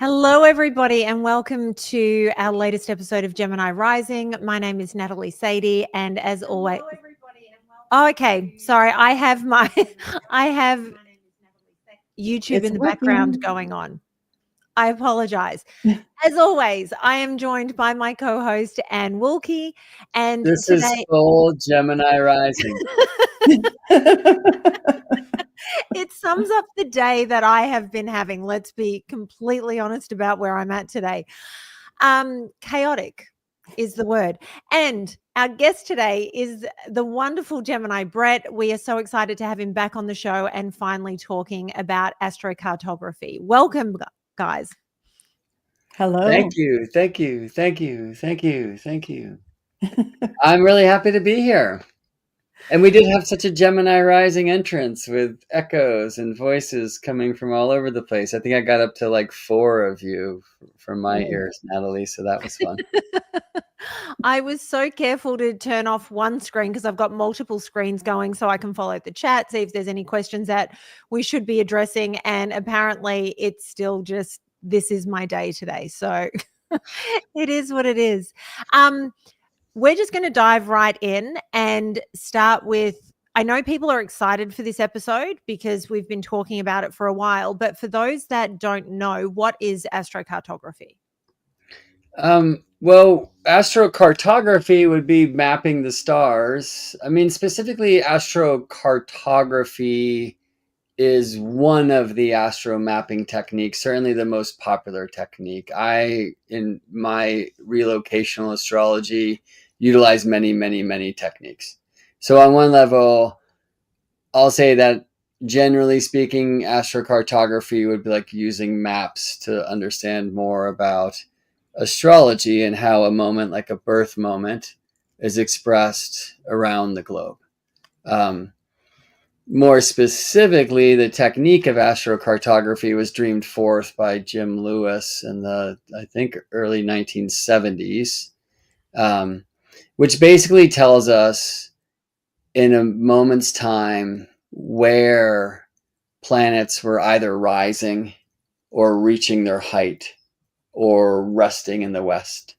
Hello, everybody, and welcome to our latest episode of Gemini Rising. My name is Natalie Sady, and as always, oh, okay. Sorry, I have YouTube in the background going on. I apologize. As always, I am joined by my co-host Anne Wohlcke, and this today is full Gemini Rising. It sums up the day that I have been having. Let's be completely honest about where I'm at today. Chaotic is the word. And our guest today is the wonderful Gemini Brett. We are so excited to have him back on the show and finally talking about astrocartography. Welcome, guys. Hello. Thank you. I'm really happy to be here. And we did have such a Gemini Rising entrance with echoes and voices coming from all over the place. I think I got up to like 4 of you from my ears, Natalie, so that was fun. I was so careful to turn off one screen because I've got multiple screens going so I can follow the chat, see if there's any questions that we should be addressing. And apparently it's still just, this is my day today. So it is what it is. We're just going to dive right in and start with, I know people are excited for this episode because we've been talking about it for a while, but for those that don't know, what is astrocartography? Well, astrocartography would be mapping the stars. I mean, specifically astrocartography is one of the AstroMapping techniques, certainly the most popular technique. In my relocational astrology, utilize many techniques. So on one level, I'll say that generally speaking, astrocartography would be like using maps to understand more about astrology and how a moment like a birth moment is expressed around the globe. More specifically, the technique of astrocartography was dreamed forth by Jim Lewis in the, I think, early 1970s, which basically tells us in a moment's time where planets were either rising or reaching their height or resting in the west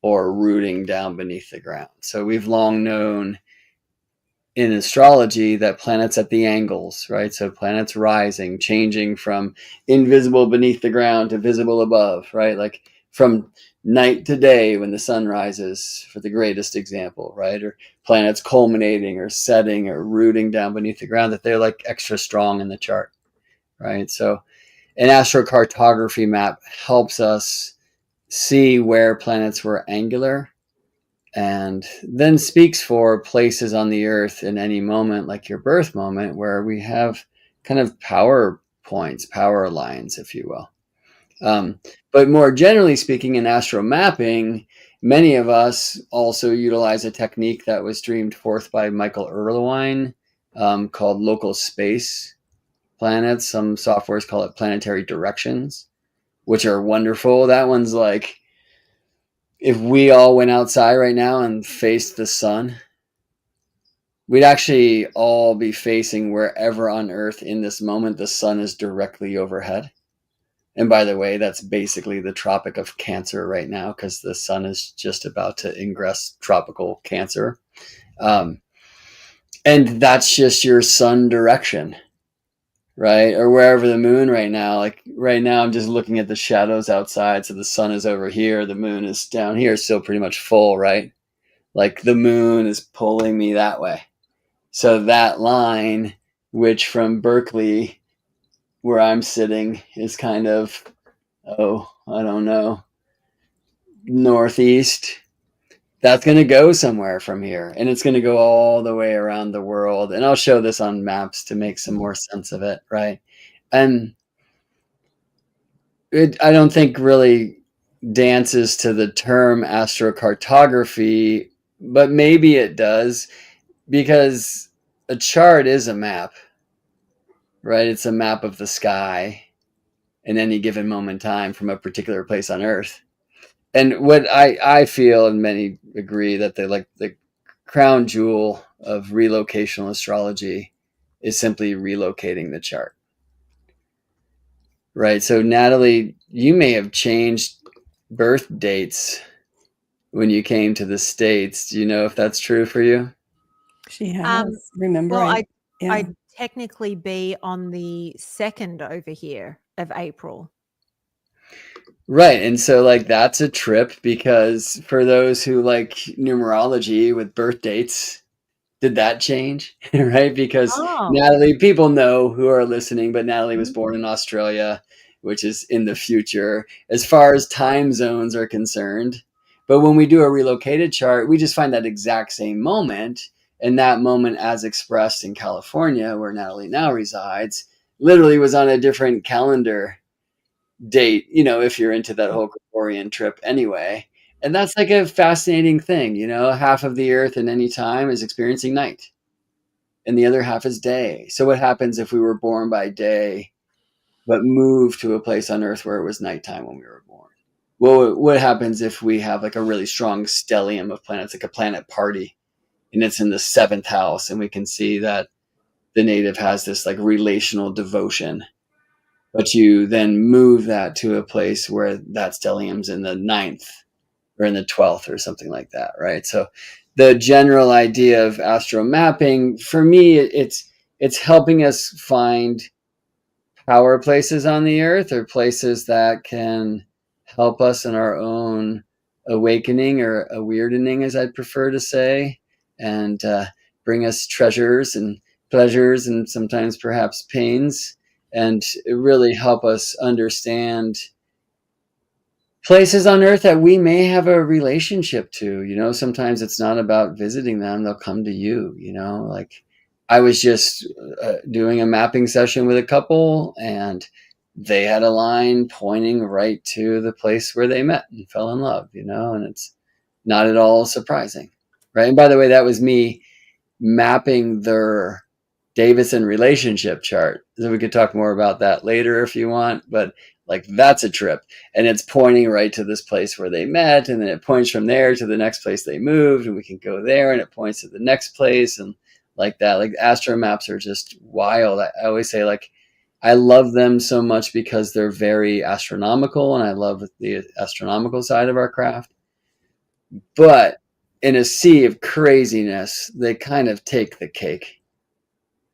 or rooting down beneath the ground. So we've long known in astrology that planets at the angles, right? So planets rising, changing from invisible beneath the ground to visible above, right? Like from night to day when the sun rises, for the greatest example, right? Or planets culminating or setting or rooting down beneath the ground, that they're like extra strong in the chart, right? So an astrocartography map helps us see where planets were angular, and then speaks for places on the earth in any moment, like your birth moment, where we have kind of power points, power lines, if you will. But more generally speaking, in astromapping, many of us also utilize a technique that was dreamed forth by Michael Erlewine, called local space planets. Some softwares call it planetary directions, which are wonderful. That one's like, if we all went outside right now and faced the sun, we'd actually all be facing wherever on Earth in this moment the sun is directly overhead. And by the way, that's basically the Tropic of Cancer right now, because the sun is just about to ingress tropical Cancer. And that's just your sun direction, right? Or wherever the moon right now, like right now, I'm just looking at the shadows outside. So the sun is over here, the moon is down here, still pretty much full, right? Like the moon is pulling me that way. So that line, which from Berkeley, where I'm sitting, is kind of, I don't know, northeast, that's going to go somewhere from here. And it's going to go all the way around the world. And I'll show this on maps to make some more sense of it, right? And I don't think really dances to the term astrocartography, but maybe it does, because a chart is a map, right? It's a map of the sky in any given moment in time from a particular place on Earth. And what I feel, and many agree, that the crown jewel of relocational astrology is simply relocating the chart, Right. So Natalie, you may have changed birth dates when you came to the States. Do you know if that's true for you? She has. Remember, Well, yeah. I'd technically be on the 2nd over here of April. Right. And so like that's a trip, because for those who like numerology with birth dates, did that change? Right? Because Oh. Natalie, people know who are listening, but Natalie was Mhm. born in Australia, which is in the future as far as time zones are concerned. But when we do a relocated chart, we just find that exact same moment. And that moment, as expressed in California, where Natalie now resides, literally was on a different calendar date, if you're into that whole Gregorian trip anyway. And that's like a fascinating thing, half of the earth in any time is experiencing night and the other half is day. So what happens if we were born by day, but moved to a place on earth where it was nighttime when we were born? Well, what happens if we have like a really strong stellium of planets, like a planet party, and it's in the 7th house, and we can see that the native has this like relational devotion, but you then move that to a place where that stellium's in the 9th or in the 12th or something like that, right? So the general idea of AstroMapping, for me, it's helping us find power places on the earth, or places that can help us in our own awakening, or a weirdening, as I'd prefer to say, and bring us treasures and pleasures and sometimes perhaps pains, and really help us understand places on earth that we may have a relationship to. Sometimes it's not about visiting them, they'll come to you. Like I was just doing a mapping session with a couple, and they had a line pointing right to the place where they met and fell in love, and it's not at all surprising, right? And by the way, that was me mapping their Davison relationship chart. So we could talk more about that later if you want, but like that's a trip, and it's pointing right to this place where they met, and then it points from there to the next place they moved, and we can go there, and it points to the next place, and like that. Like AstroMaps are just wild. I always say, like, I love them so much because they're very astronomical, and I love the astronomical side of our craft. But in a sea of craziness, they kind of take the cake.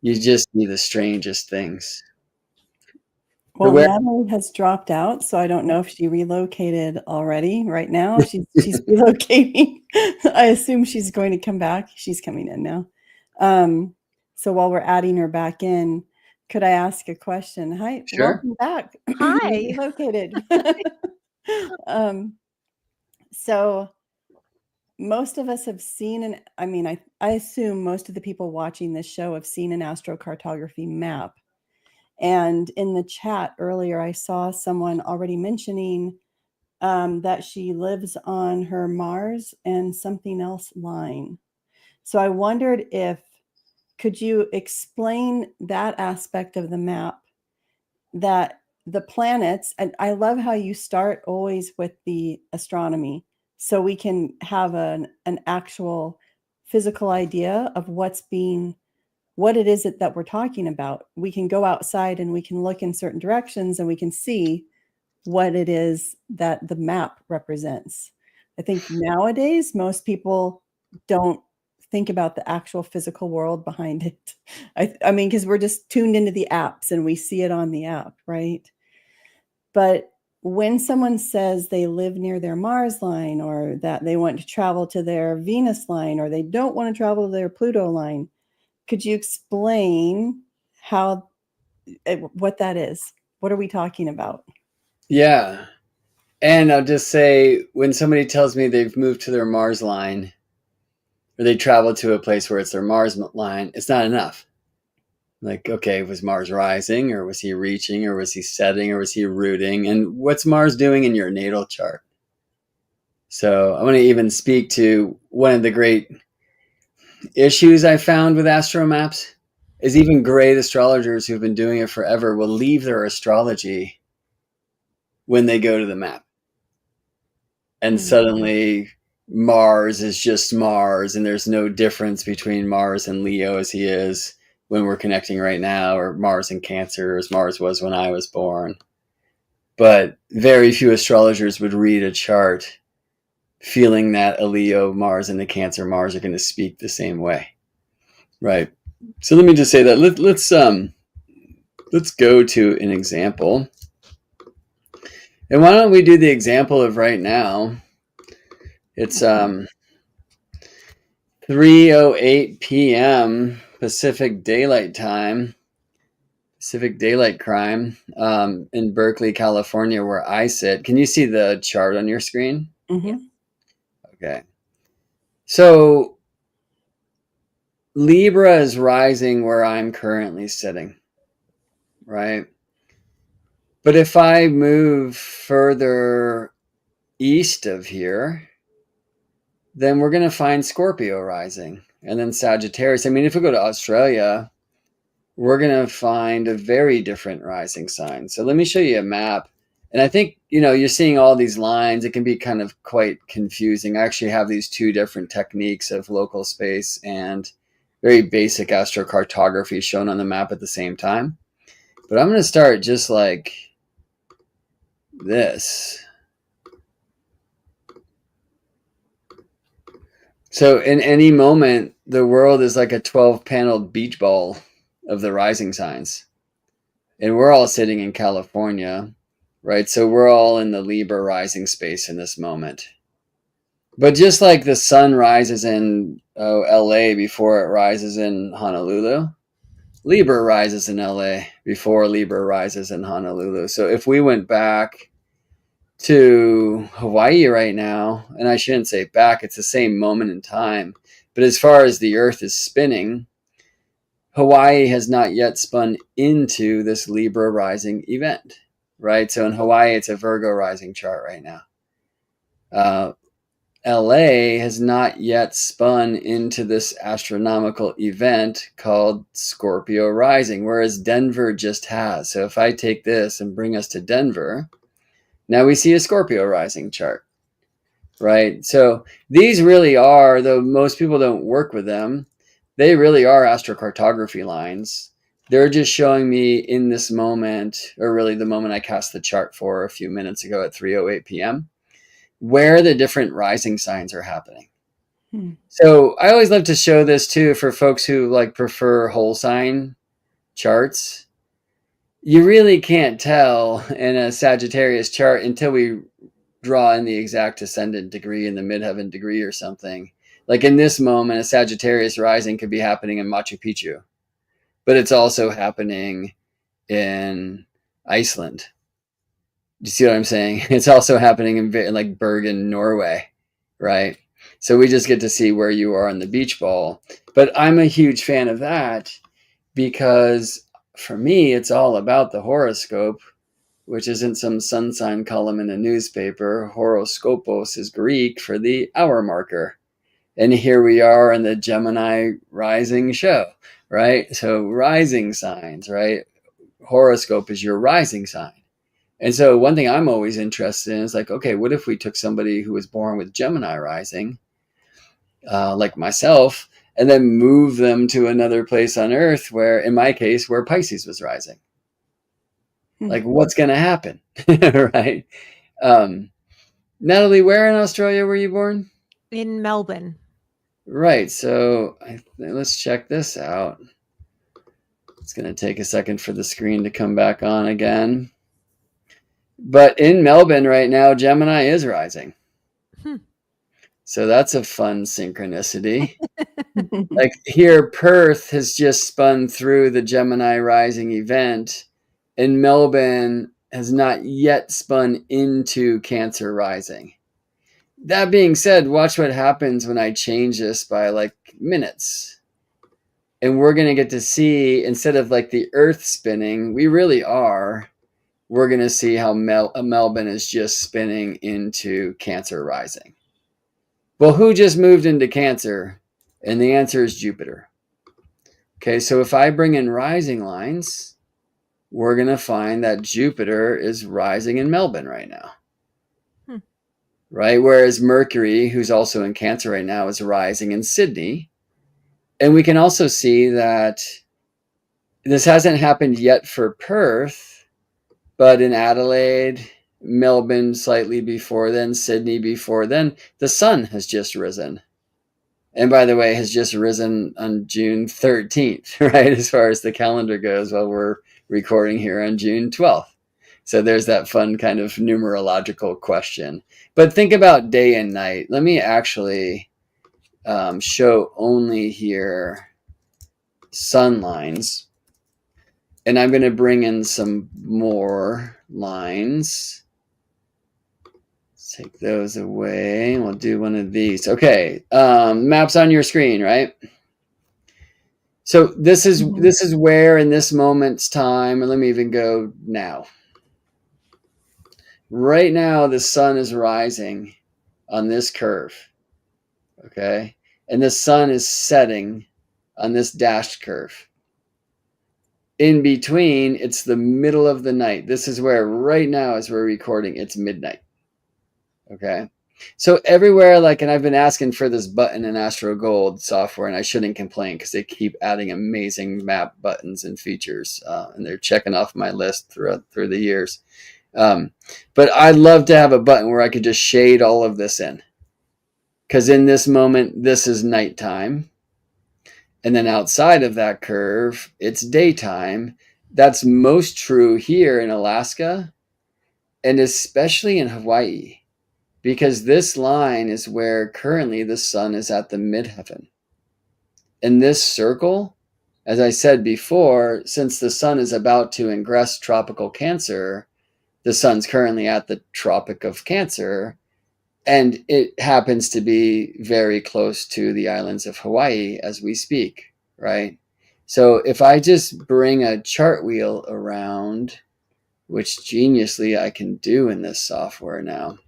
You just see the strangest things. Well, Natalie has dropped out, so I don't know if she relocated already right now. She's relocating. I assume she's going to come back. She's coming in now. So while we're adding her back in, could I ask a question? Hi, Sure. Welcome back. Hi. Relocated. So most of us have seen I assume most of the people watching this show have seen an astrocartography map. And in the chat earlier, I saw someone already mentioning that she lives on her Mars and something else line. So I wondered could you explain that aspect of the map, that the planets, and I love how you start always with the astronomy, so we can have an actual physical idea of what it is that we're talking about. We can go outside and we can look in certain directions and we can see what it is that the map represents. I think nowadays, most people don't think about the actual physical world behind it. I mean, because we're just tuned into the apps and we see it on the app, right? But when someone says they live near their Mars line, or that they want to travel to their Venus line, or they don't want to travel to their Pluto line, could you explain what that is? What are we talking about? Yeah. And I'll just say, when somebody tells me they've moved to their Mars line, or they travel to a place where it's their Mars line, it's not enough. Like, okay, was Mars rising, or was he reaching, or was he setting, or was he rooting? And what's Mars doing in your natal chart? So I want to even speak to one of the great issues I found with AstroMaps is even great astrologers who've been doing it forever will leave their astrology when they go to the map. And suddenly Mars is just Mars, and there's no difference between Mars and Leo as he is when we're connecting right now, or Mars and Cancer as Mars was when I was born. But very few astrologers would read a chart feeling that a Leo Mars and a Cancer Mars are going to speak the same way, right? So let me just say that let's go to an example. And why don't we do the example of right now? It's 3:08 p.m. Pacific Daylight Time, Pacific Daylight Crime, in Berkeley, California, where I sit. Can you see the chart on your screen? Mm-hmm. Okay. So Libra is rising where I'm currently sitting, right? But if I move further east of here, then we're going to find Scorpio rising, and then Sagittarius. I mean, if we go to Australia, we're going to find a very different rising sign. So let me show you a map. And I think, you're seeing all these lines. It can be kind of quite confusing. I actually have these two different techniques of local space and very basic astrocartography shown on the map at the same time. But I'm going to start just like this. So in any moment, the world is like a 12-paneled beach ball of the rising signs. And we're all sitting in California, right? So we're all in the Libra rising space in this moment. But just like the sun rises in LA before it rises in Honolulu, Libra rises in LA before Libra rises in Honolulu. So if we went back to Hawaii right now, and I shouldn't say back, it's the same moment in time, but as far as the Earth is spinning, Hawaii has not yet spun into this Libra rising event, right? So in Hawaii, it's a Virgo rising chart right now. LA has not yet spun into this astronomical event called Scorpio rising, whereas Denver just has. So if I take this and bring us to Denver, now we see a Scorpio rising chart, right? So these really are, though most people don't work with them, they really are astrocartography lines. They're just showing me in this moment, or really the moment I cast the chart for a few minutes ago at 3:08 p.m., where the different rising signs are happening. So I always love to show this too for folks who prefer whole sign charts. You really can't tell in a Sagittarius chart until we draw in the exact ascendant degree in the midheaven degree or something. Like in this moment, a Sagittarius rising could be happening in Machu Picchu, but it's also happening in Iceland. Do you see what I'm saying? It's also happening in Bergen, Norway, right? So we just get to see where you are on the beach ball. But I'm a huge fan of that because for me, it's all about the horoscope, which isn't some sun sign column in a newspaper. Horoscopos is Greek for the hour marker. And here we are in the Gemini rising show, right? So rising signs, right? Horoscope is your rising sign. And so one thing I'm always interested in is okay, what if we took somebody who was born with Gemini rising, like myself, and then move them to another place on Earth where, in my case, where Pisces was rising? What's going to happen, right? Natalie, where in Australia were you born? In Melbourne. Right. So let's check this out. It's going to take a second for the screen to come back on again. But in Melbourne right now, Gemini is rising. So that's a fun synchronicity. Here, Perth has just spun through the Gemini rising event, and Melbourne has not yet spun into Cancer rising. That being said, watch what happens when I change this by minutes. And we're going to get to see, instead of the Earth spinning, we're going to see how Melbourne is just spinning into Cancer rising. Well, who just moved into Cancer? And the answer is Jupiter. Okay, so if I bring in rising lines, we're going to find that Jupiter is rising in Melbourne right now. Right? Whereas Mercury, who's also in Cancer right now, is rising in Sydney. And we can also see that this hasn't happened yet for Perth, but in Adelaide, Melbourne slightly before then, Sydney before then, the sun has just risen. And by the way, has just risen on June 13th, right? As far as the calendar goes, while we're recording here on June 12th. So there's that fun kind of numerological question. But think about day and night. Let me actually show only here sun lines. And I'm going to bring in some more lines. Let's take those away. We'll do one of these. Okay, maps on your screen, right? So this is where in this moment's time, and let me even go now. Right now, the sun is rising on this curve, okay? And the sun is setting on this dashed curve. In between, it's the middle of the night. This is where right now, as we're recording, it's midnight, okay? So everywhere, like, and I've been asking for this button in Astro Gold software, and I shouldn't complain because they keep adding amazing map buttons and features, and they're checking off my list through the years. But I'd love to have a button where I could just shade all of this in, because in this moment, this is nighttime. And then outside of that curve, it's daytime. That's most true here in Alaska, and especially in Hawaii, because this line is where currently the sun is at the midheaven. And this circle, as I said before, since the sun is about to ingress tropical Cancer, the sun's currently at the Tropic of Cancer, and it happens to be very close to the islands of Hawaii as we speak, right? So if I just bring a chart wheel around, which geniusly I can do in this software now,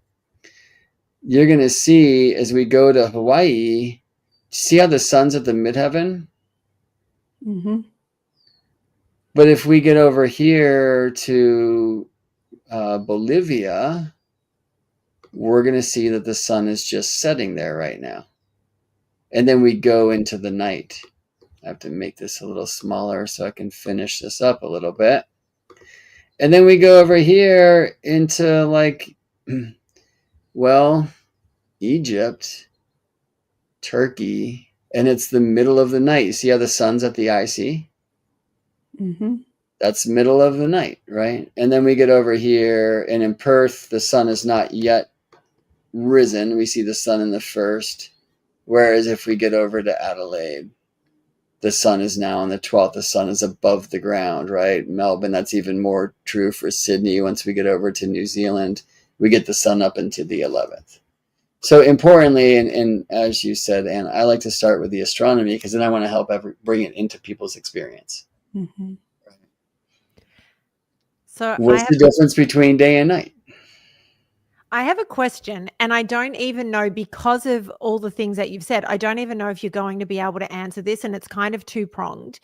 you're going to see as we go to Hawaii, see how the sun's at the midheaven? Mm-hmm. But if we get over here to Bolivia, we're going to see that the sun is just setting there right now. And then we go into the night. I have to make this a little smaller so I can finish this up a little bit. And then we go over here into, like, well, Egypt, Turkey, and it's the middle of the night. You see how the sun's at the IC? Mm-hmm. That's middle of the night, right? And then we get over here, and in Perth, the sun is not yet risen. We see the sun in the first. Whereas if we get over to Adelaide, the sun is now on the 12th. The sun is above the ground, right? Melbourne, that's even more true for Sydney. Once we get over to New Zealand, we get the sun up into the 11th. So importantly, and as you said, Anne, I like to start with the astronomy because then I want to help bring it into people's experience. Mm-hmm. So what's the difference between day and night? I have a question, and I don't even know, because of all the things that you've said, I don't even know if you're going to be able to answer this, and it's kind of two-pronged.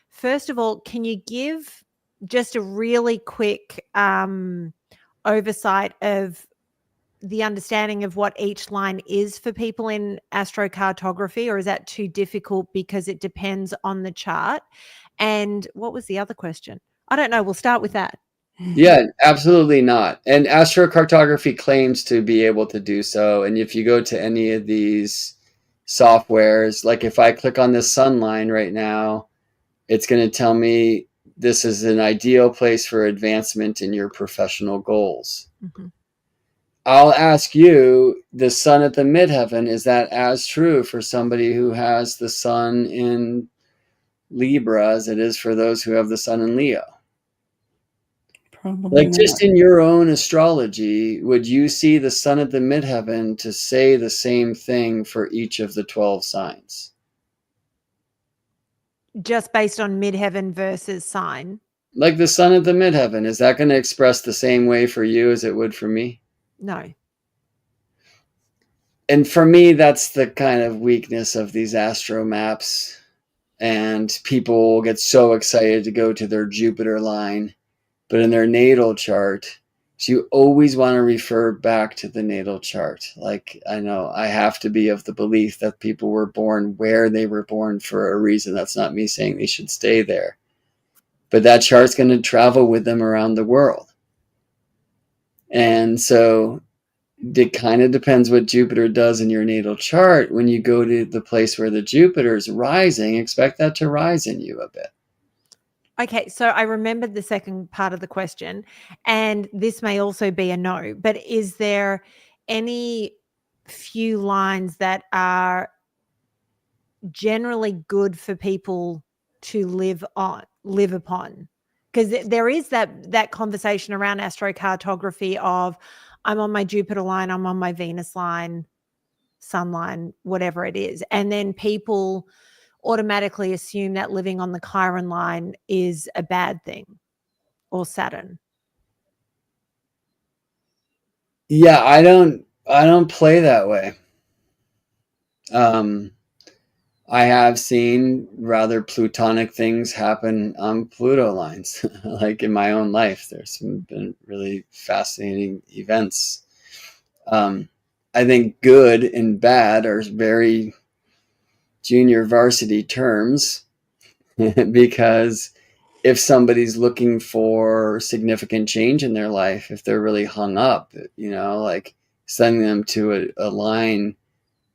First of all, can you give just a really quick oversight of the understanding of what each line is for people in astrocartography, or is that too difficult because it depends on the chart? And what was the other question? I don't know. We'll start with that. Yeah, absolutely not. And astrocartography claims to be able to do so. And if you go to any of these softwares, like if I click on this sun line right now, it's going to tell me this is an ideal place for advancement in your professional goals. Mm-hmm. I'll ask you, the sun at the midheaven, is that as true for somebody who has the sun in Libra as it is for those who have the sun in Leo? Probably like not. Just in your own astrology, would you see the sun at the midheaven to say the same thing for each of the 12 signs? Just based on midheaven versus sign? Like the sun at the midheaven, is that going to express the same way for you as it would for me? No. And for me, that's the kind of weakness of these AstroMaps. And people get so excited to go to their Jupiter line. But in their natal chart, so you always want to refer back to the natal chart. Like, I know I have to be of the belief that people were born where they were born for a reason. That's not me saying they should stay there. But that chart's going to travel with them around the world. And so it kind of depends what Jupiter does in your natal chart. When you go to the place where the Jupiter is rising, expect that to rise in you a bit. Okay, so I remembered the second part of the question, and this may also be a no, but is there any few lines that are generally good for people to live upon? Because there is that conversation around astrocartography of I'm on my Jupiter line, I'm on my Venus line, sun line, whatever it is, and then people automatically assume that living on the Chiron line is a bad thing, or Saturn. Yeah, I don't play that way. I have seen rather plutonic things happen on Pluto lines. Like in my own life, there's been really fascinating events. I think good and bad are very junior varsity terms because if somebody's looking for significant change in their life, if they're really hung up, like sending them to a line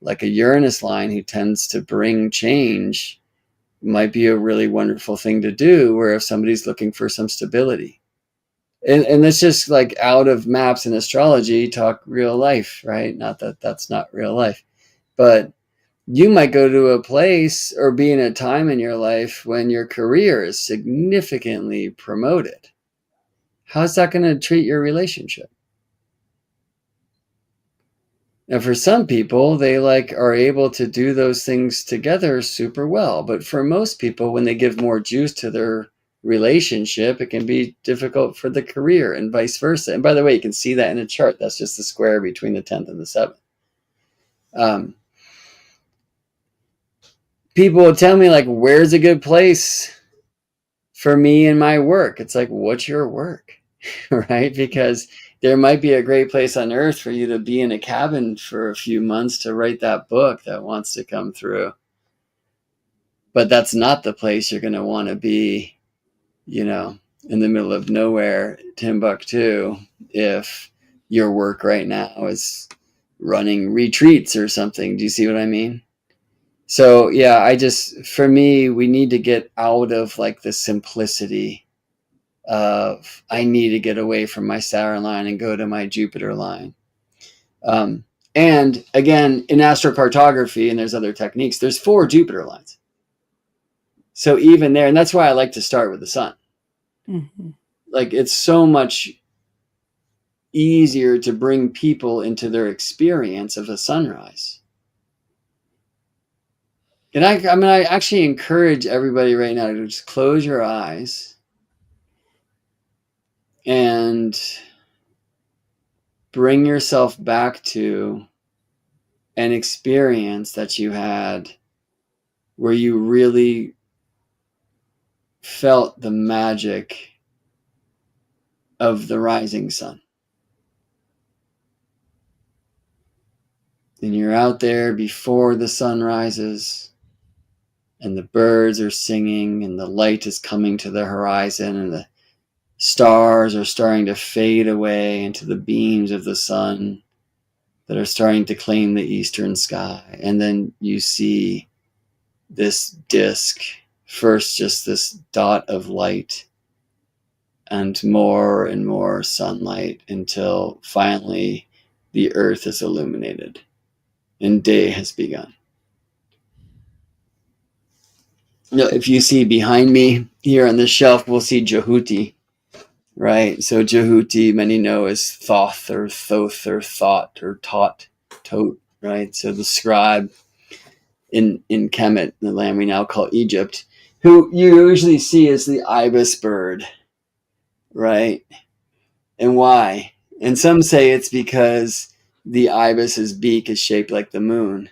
like a Uranus line who tends to bring change might be a really wonderful thing to do, where if somebody's looking for some stability. And that's just like out of maps and astrology, talk real life, right? Not that that's not real life, but you might go to a place or be in a time in your life when your career is significantly promoted. How's that going to treat your relationship? Now, for some people, they are able to do those things together super well. But for most people, when they give more juice to their relationship, it can be difficult for the career and vice versa. And by the way, you can see that in a chart. That's just the square between the 10th and the 7th. People will tell me, where's a good place for me and my work? It's like, what's your work? Right? Because there might be a great place on earth for you to be in a cabin for a few months to write that book that wants to come through. But that's not the place you're going to want to be, in the middle of nowhere, Timbuktu, if your work right now is running retreats or something. Do you see what I mean? So yeah, for me, we need to get out of the simplicity of I need to get away from my Saturn line and go to my Jupiter line. And again, in astrocartography, and there's other techniques, there's 4 Jupiter lines. So even there, and that's why I like to start with the sun. Mm-hmm. It's so much easier to bring people into their experience of a sunrise. And I actually encourage everybody right now to just close your eyes and bring yourself back to an experience that you had where you really felt the magic of the rising sun. And you're out there before the sun rises, and the birds are singing, and the light is coming to the horizon, and the stars are starting to fade away into the beams of the sun that are starting to claim the eastern sky. And then you see this disk, first just this dot of light, and more sunlight, until finally the earth is illuminated and day has begun. If you see behind me here on this shelf, we'll see Jehuti, right? So Jehuti, many know, is Thoth or Thoth or thought or taught, tote, right? So the scribe in Kemet, the land we now call Egypt, who you usually see as the ibis bird, right? And why? And some say it's because the ibis's beak is shaped like the moon.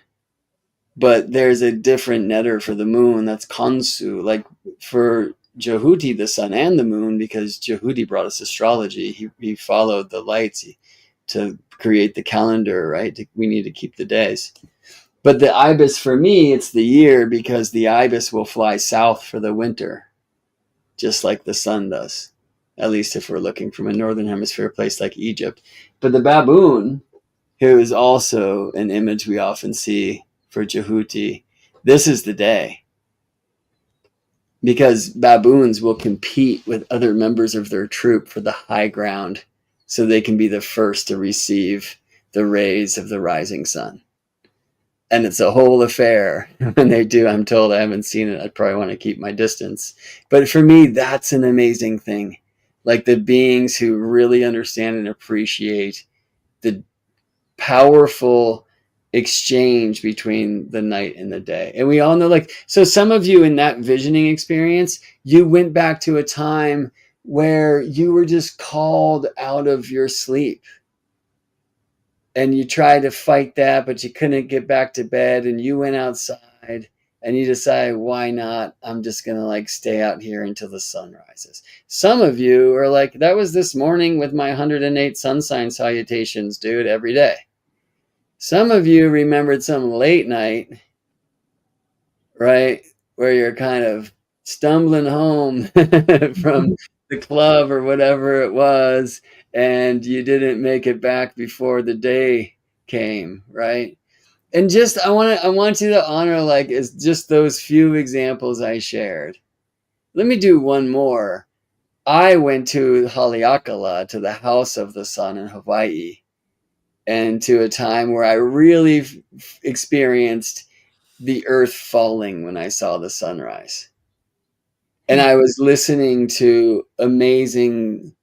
But there's a different netter for the moon, that's Khonsu. Like for Jehuti, the sun and the moon, because Jehuti brought us astrology. He followed the lights to create the calendar, right? We need to keep the days. But the ibis, for me, it's the year, because the ibis will fly south for the winter, just like the sun does. at least if we're looking from a northern hemisphere place like Egypt. But the baboon, who is also an image we often see for Jehuti, this is the day. Because baboons will compete with other members of their troop for the high ground so they can be the first to receive the rays of the rising sun. And it's a whole affair when they do. I'm told, I haven't seen it. I'd probably want to keep my distance. But for me, that's an amazing thing. Like the beings who really understand and appreciate the powerful exchange between the night and the day. And we all know, like, so some of you in that visioning experience, you went back to a time where you were just called out of your sleep. And you tried to fight that, but you couldn't get back to bed, and you went outside and you decided, why not? I'm just going to like stay out here until the sun rises. Some of you are like, that was this morning with my 108 sun sign salutations, dude, every day. Some of you remembered some late night, right? Where you're kind of stumbling home from the club or whatever it was, and you didn't make it back before the day came, right? And just I want you to honor, like, it's just those few examples I shared. Let me do one more. I went to Haleakala, to the House of the Sun in Hawaii, and to a time where I really experienced the earth falling when I saw the sunrise. And I was listening to amazing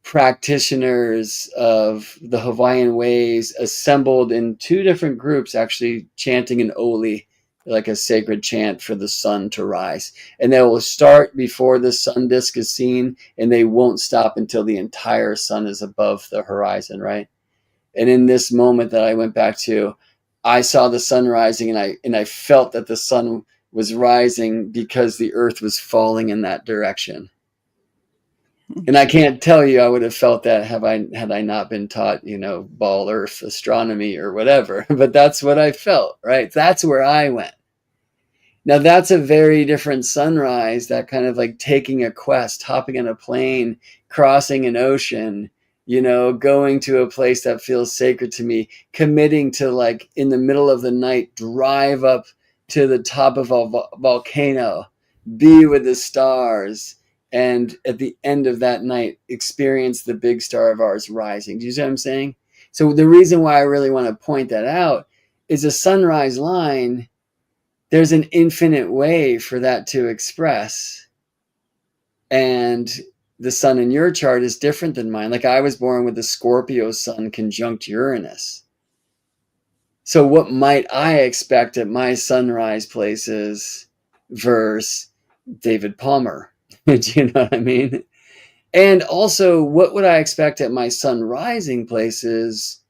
practitioners of the Hawaiian ways assembled in two different groups, actually chanting an oli, like a sacred chant for the sun to rise. And they will start before the sun disk is seen, and they won't stop until the entire sun is above the horizon, right? And in this moment that I went back to, I saw the sun rising, and I felt that the sun was rising because the earth was falling in that direction. And I can't tell you I would have felt that had I not been taught, ball earth astronomy or whatever. But that's what I felt, right? That's where I went. Now that's a very different sunrise, that kind of like taking a quest, hopping on a plane, crossing an ocean, going to a place that feels sacred to me, committing to, like, in the middle of the night, drive up to the top of a volcano, be with the stars, and at the end of that night, experience the big star of ours rising. Do you see what I'm saying? So the reason why I really want to point that out is a sunrise line. There's an infinite way for that to express. And the sun in your chart is different than mine. Like, I was born with the Scorpio sun conjunct Uranus. So what might I expect at my sunrise places versus David Palmer? Do you know what I mean? And also, what would I expect at my sun rising places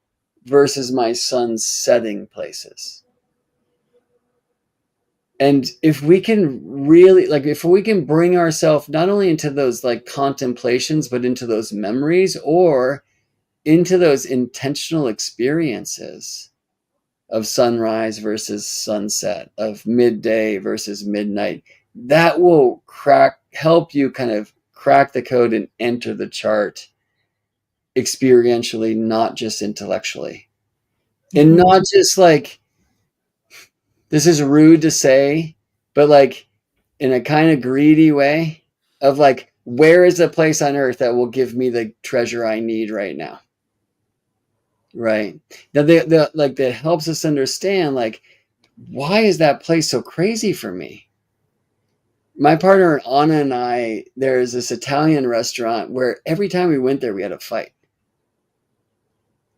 versus my sun setting places? And if we can really, like, if we can bring ourselves not only into those like contemplations, but into those memories or into those intentional experiences of sunrise versus sunset, of midday versus midnight, that will help you kind of crack the code and enter the chart experientially, not just intellectually. And not just like, this is rude to say, but like in a kind of greedy way of like, where is a place on earth that will give me the treasure I need right now? Right. Now that helps us understand, like, why is that place so crazy for me? My partner Anna and I, there's this Italian restaurant where every time we went there, we had a fight.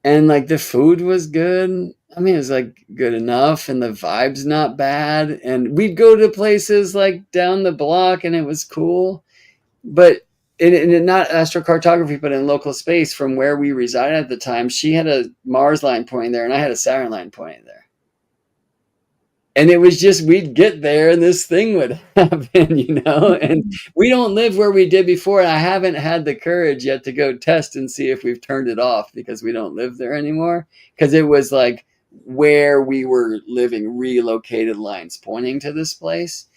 And like the food was good. I mean, it was like good enough, and the vibe's not bad. And we'd go to places like down the block, and it was cool. But in not astrocartography, but in local space from where we resided at the time, she had a Mars line pointing there, and I had a Saturn line pointing there. And it was just, we'd get there and this thing would happen, and we don't live where we did before. And I haven't had the courage yet to go test and see if we've turned it off because we don't live there anymore. Because it was like where we were living, relocated lines pointing to this place.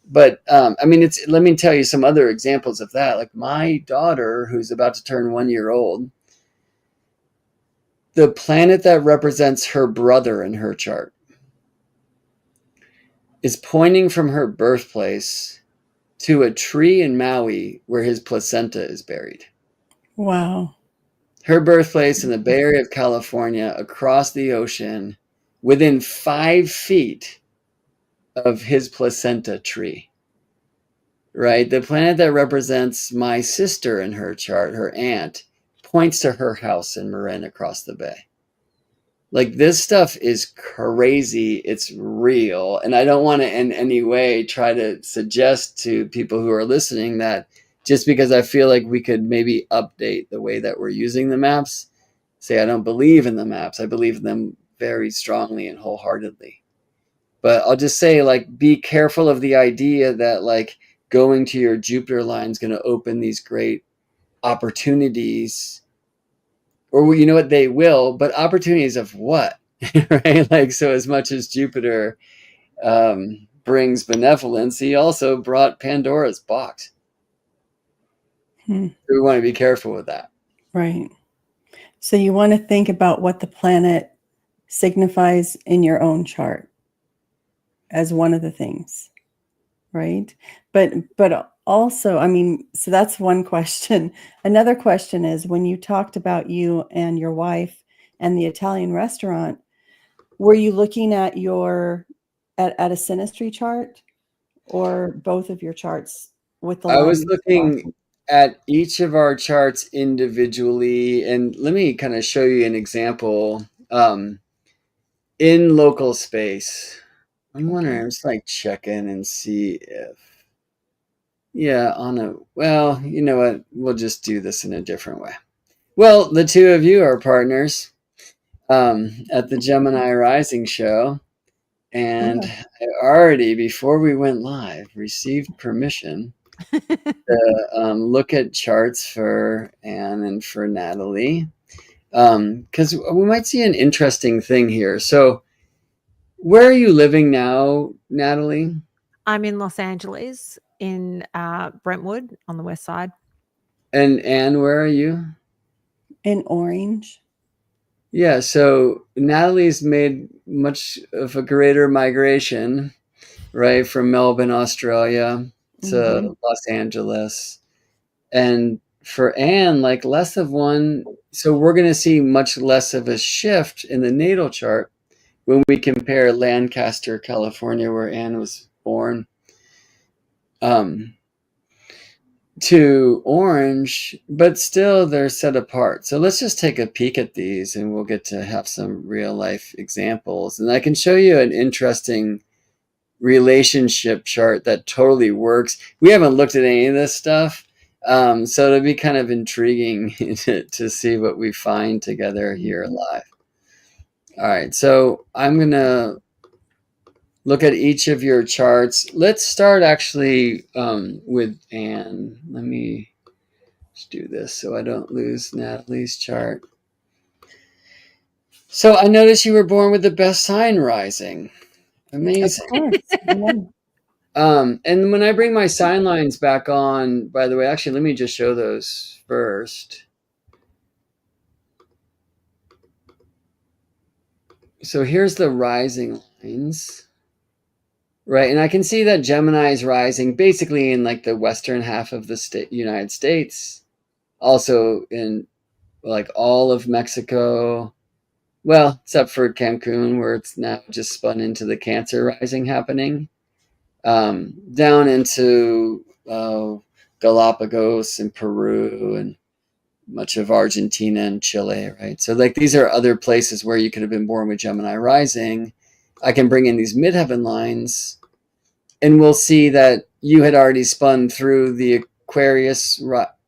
But I mean, let me tell you some other examples of that. Like my daughter, who's about to turn 1 year old, the planet that represents her brother in her chart is pointing from her birthplace to a tree in Maui where his placenta is buried. Wow. Her birthplace in the Bay Area of California, across the ocean, within 5 feet of his placenta tree. Right? The planet that represents my sister in her chart, her aunt, points to her house in Marin across the bay. Like, this stuff is crazy. It's real. And I don't want to in any way try to suggest to people who are listening that just because I feel like we could maybe update the way that we're using the maps, say I don't believe in the maps. I believe in them very strongly and wholeheartedly. But I'll just say, like, be careful of the idea that, like, going to your Jupiter line is going to open these great opportunities. Or, you know what, they will, but opportunities of what? Right? Like, so as much as Jupiter brings benevolence, he also brought Pandora's box. We want to be careful with that. Right. So you want to think about what the planet signifies in your own chart as one of the things, right? But also, I mean, so that's one question. Another question is, when you talked about you and your wife and the Italian restaurant, were you looking at at a synastry chart, or both of your charts with the I was lines looking crossing? at each of our charts individually, and let me kind of show you an example. In local space, I'm wondering, I'm just like checking and see if, yeah, well, you know what? We'll just do this in a different way. Well, the two of you are partners at the Gemini Rising show. And Yeah. I already, before we went live, received permission to look at charts for Anne and for Natalie. Because we might see an interesting thing here. So, where are you living now, Natalie? I'm in Los Angeles, in Brentwood on the west side. And Anne, where are you? In Orange. Yeah, so Natalie's made much of a greater migration, right, from Melbourne, Australia to Los Angeles. And for Anne, like less of one. So we're going to see much less of a shift in the natal chart when we compare Lancaster, California, where Anne was born, to Orange, but still they're set apart. So let's just take a peek at these and we'll get to have some real life examples. And I can show you an interesting relationship chart that totally works. We haven't looked at any of this stuff. So it'll be kind of intriguing to see what we find together here live. All right, so I'm going to look at each of your charts. Let's start actually with Anne. Let me just do this so I don't lose Natalie's chart. So I noticed you were born with the best sign rising. Amazing. Of course. Yeah. And when I bring my sign lines back on, by the way, actually, let me just show those first. So here's the rising lines, right? And I can see that Gemini is rising basically in like the western half of the United States, also in like all of Mexico, well, except for Cancun, where it's now just spun into the Cancer rising happening. Down into Galapagos and Peru and much of Argentina and Chile, right? So like these are other places where you could have been born with Gemini rising. I can bring in these midheaven lines and we'll see that you had already spun through the Aquarius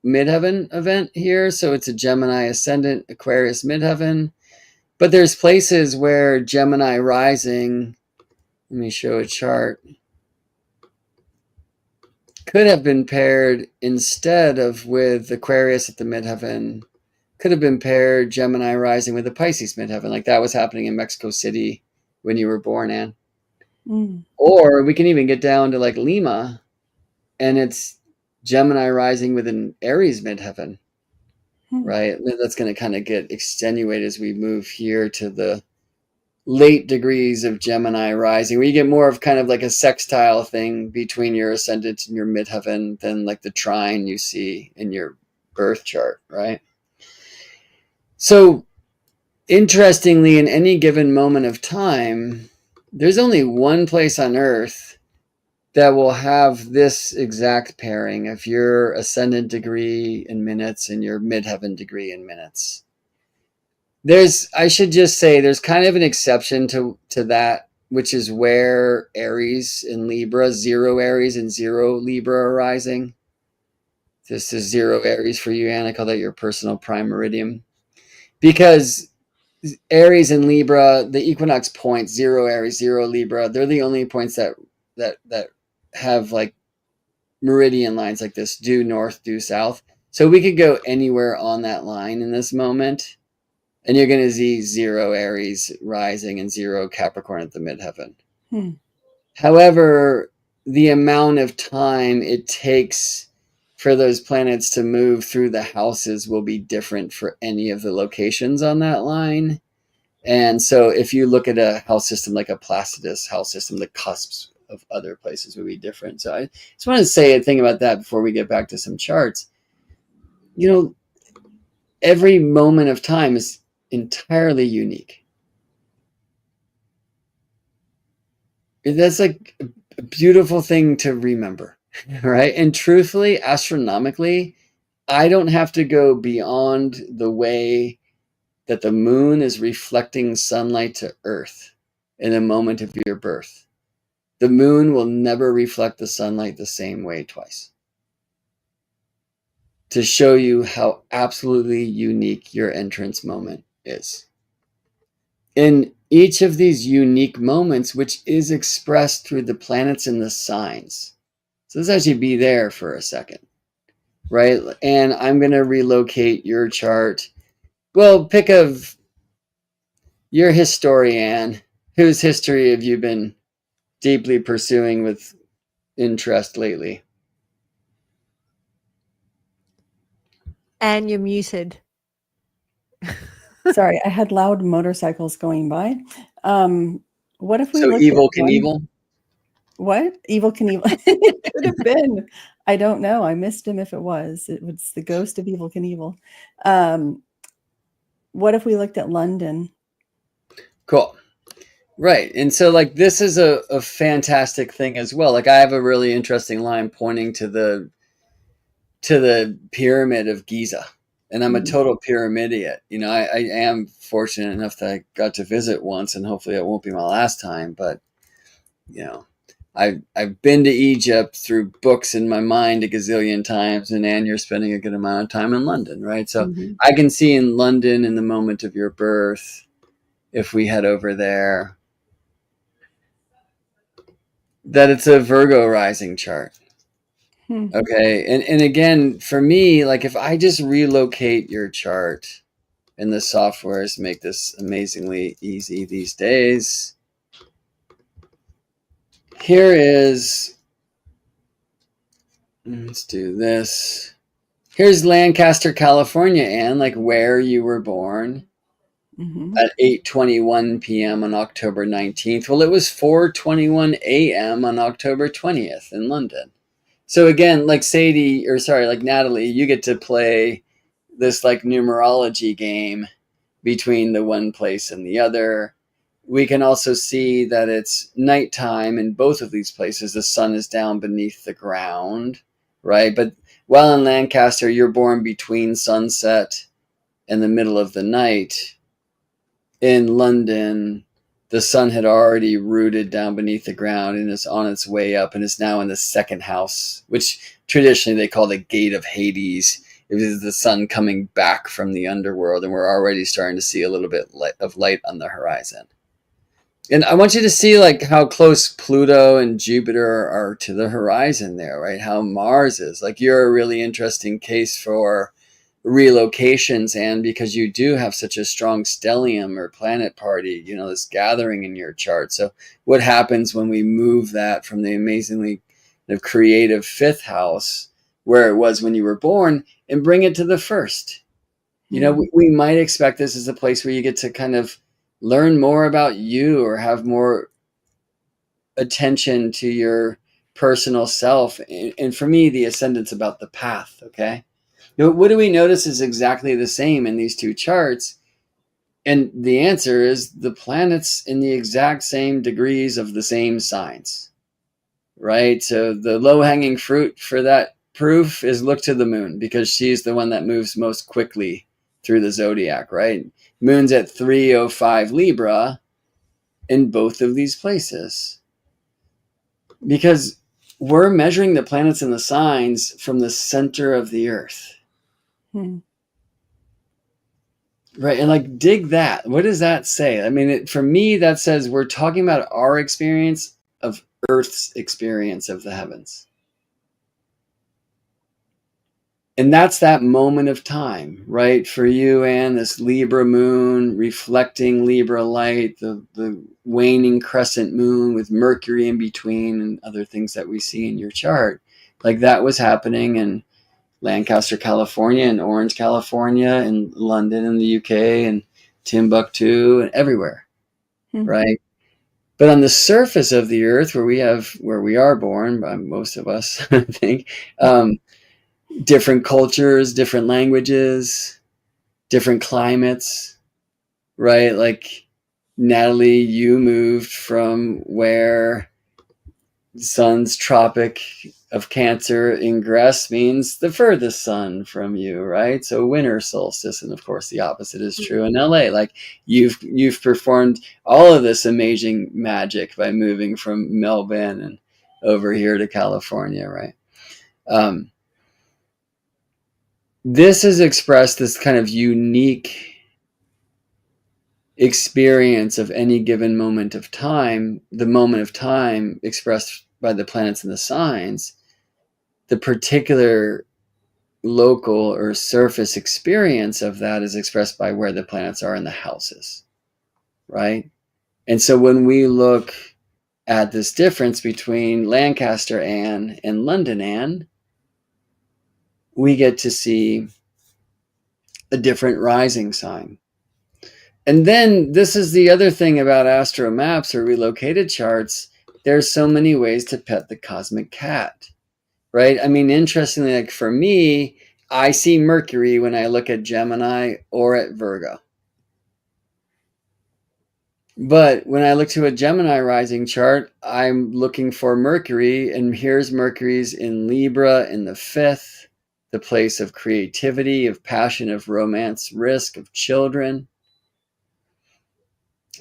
midheaven event here. So it's a Gemini ascendant, Aquarius midheaven. But there's places where Gemini rising, let me show a chart, could have been paired instead of with Aquarius at the midheaven, could have been paired Gemini rising with the Pisces midheaven, like that was happening in Mexico City when you were born, Anne. Mm. Or we can even get down to like Lima, and it's Gemini rising with an Aries midheaven, right? That's going to kind of get extenuated as we move here to the late degrees of Gemini rising, where you get more of kind of like a sextile thing between your ascendant and your midheaven than like the trine you see in your birth chart, right? So interestingly, in any given moment of time, there's only one place on Earth that will have this exact pairing of your ascendant degree in minutes and your midheaven degree in minutes. I should just say, there's kind of an exception to that, which is where Aries and Libra, 0 Aries and 0 Libra are rising. This is 0 Aries for you, Anna. I call that your personal prime meridian. Because Aries and Libra, the equinox points, 0 Aries, 0 Libra, they're the only points that have like meridian lines like this, due north, due south. So we could go anywhere on that line in this moment, and you're going to see 0 Aries rising and 0 Capricorn at the midheaven. However, the amount of time it takes for those planets to move through the houses will be different for any of the locations on that line. And so if you look at a house system like a Placidus house system, the cusps of other places would be different. So I just want to say a thing about that before we get back to some charts. You know, every moment of time is entirely unique. That's like a beautiful thing to remember, right? And truthfully, astronomically, I don't have to go beyond the way that the moon is reflecting sunlight to Earth in the moment of your birth. The moon will never reflect the sunlight the same way twice, to show you how absolutely unique your entrance moment is. In each of these unique moments, which is expressed through the planets and the signs. So let's actually be there for a second, right? And I'm going to relocate your chart. Well, pick of your historian. Whose history have you been deeply pursuing with interest lately? And you're muted. Sorry, I had loud motorcycles going by. What if we So looked Evil at Knievel? What? Evil Knievel? It could have been. I don't know. I missed him if it was. It was the ghost of Evil Knievel. What if we looked at London? Cool. Right. And so like this is a fantastic thing as well. Like I have a really interesting line pointing to the pyramid of Giza. And I'm a total pyramidiot. You know, I am fortunate enough that I got to visit once, and hopefully it won't be my last time. But, you know, I've been to Egypt through books in my mind a gazillion times, and you're spending a good amount of time in London, right? So I can see in London in the moment of your birth, if we head over there, that it's a Virgo rising chart. Okay. And again, for me, like if I just relocate your chart, and the softwares make this amazingly easy these days. Here is, let's do this. Here's Lancaster, California, Anne, like where you were born at 8:21 p.m. on October 19th. Well, it was 4:21 a.m. on October 20th in London. So again, like Sady, or sorry, like Natalie, you get to play this like numerology game between the one place and the other. We can also see that it's nighttime in both of these places. The sun is down beneath the ground, right? But while in Lancaster, you're born between sunset and the middle of the night. In London, the sun had already rooted down beneath the ground and is on its way up and is now in the second house, which traditionally they call the gate of Hades. It is the sun coming back from the underworld, and we're already starting to see a little bit of light on the horizon. And I want you to see like how close Pluto and Jupiter are to the horizon there, right? How Mars is. Like you're a really interesting case for relocations, and because you do have such a strong stellium or planet party, this gathering in your chart. So what happens when we move that from the amazingly creative fifth house where it was when you were born and bring it to the first? We might expect this as a place where you get to kind of learn more about you or have more attention to your personal self. And for me, the ascendant's about the path. Okay. What do we notice is exactly the same in these two charts? And the answer is the planets in the exact same degrees of the same signs, right? So the low-hanging fruit for that proof is look to the moon, because she's the one that moves most quickly through the zodiac, right? Moon's at 305 Libra in both of these places, because we're measuring the planets and the signs from the center of the earth. Right. And dig that. What does that say? I mean, for me, that says we're talking about our experience of Earth's experience of the heavens. And that's that moment of time, right? For you, Anne, this Libra moon reflecting Libra light, the waning crescent moon with Mercury in between and other things that we see in your chart. That was happening in Lancaster, California, and Orange, California, and London in the UK, and Timbuktu, and everywhere, right? But on the surface of the earth, where we are born, by most of us, I think, different cultures, different languages, different climates, right? Natalie, you moved from where sun's tropic of Cancer ingress means the furthest sun from you, right? So winter solstice, and of course the opposite is true in LA. You've performed all of this amazing magic by moving from Melbourne and over here to California, right? This has expressed this kind of unique experience of any given moment of time, the moment of time expressed by the planets and the signs. The particular local or surface experience of that is expressed by where the planets are in the houses, right? And so when we look at this difference between Lancaster Anne and London Anne, we get to see a different rising sign. And then this is the other thing about AstroMaps or relocated charts. There's so many ways to pet the cosmic cat, right? I mean, interestingly, for me, I see Mercury when I look at Gemini or at Virgo. But when I look to a Gemini rising chart, I'm looking for Mercury, and here's Mercury's in Libra in the fifth, the place of creativity, of passion, of romance, risk, of children.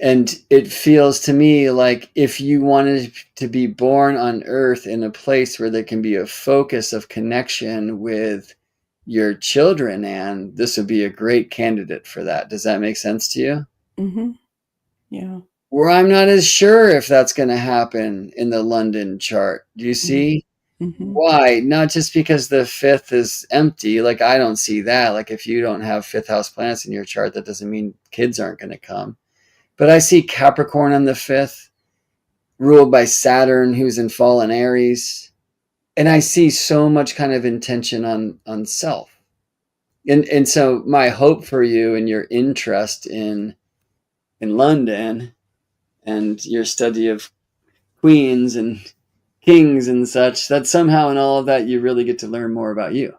And it feels to me like if you wanted to be born on Earth in a place where there can be a focus of connection with your children, and this would be a great candidate for that. Does that make sense to you? Mm-hmm. Yeah. Where I'm not as sure if that's going to happen in the London chart. Do you see? Mm-hmm. Why? Not just because the fifth is empty. I don't see that. If you don't have fifth house planets in your chart, that doesn't mean kids aren't going to come. But I see Capricorn on the fifth, ruled by Saturn, who's in fallen Aries. And I see so much kind of intention on self. And so my hope for you and your interest in London and your study of queens and kings and such, that somehow in all of that you really get to learn more about you.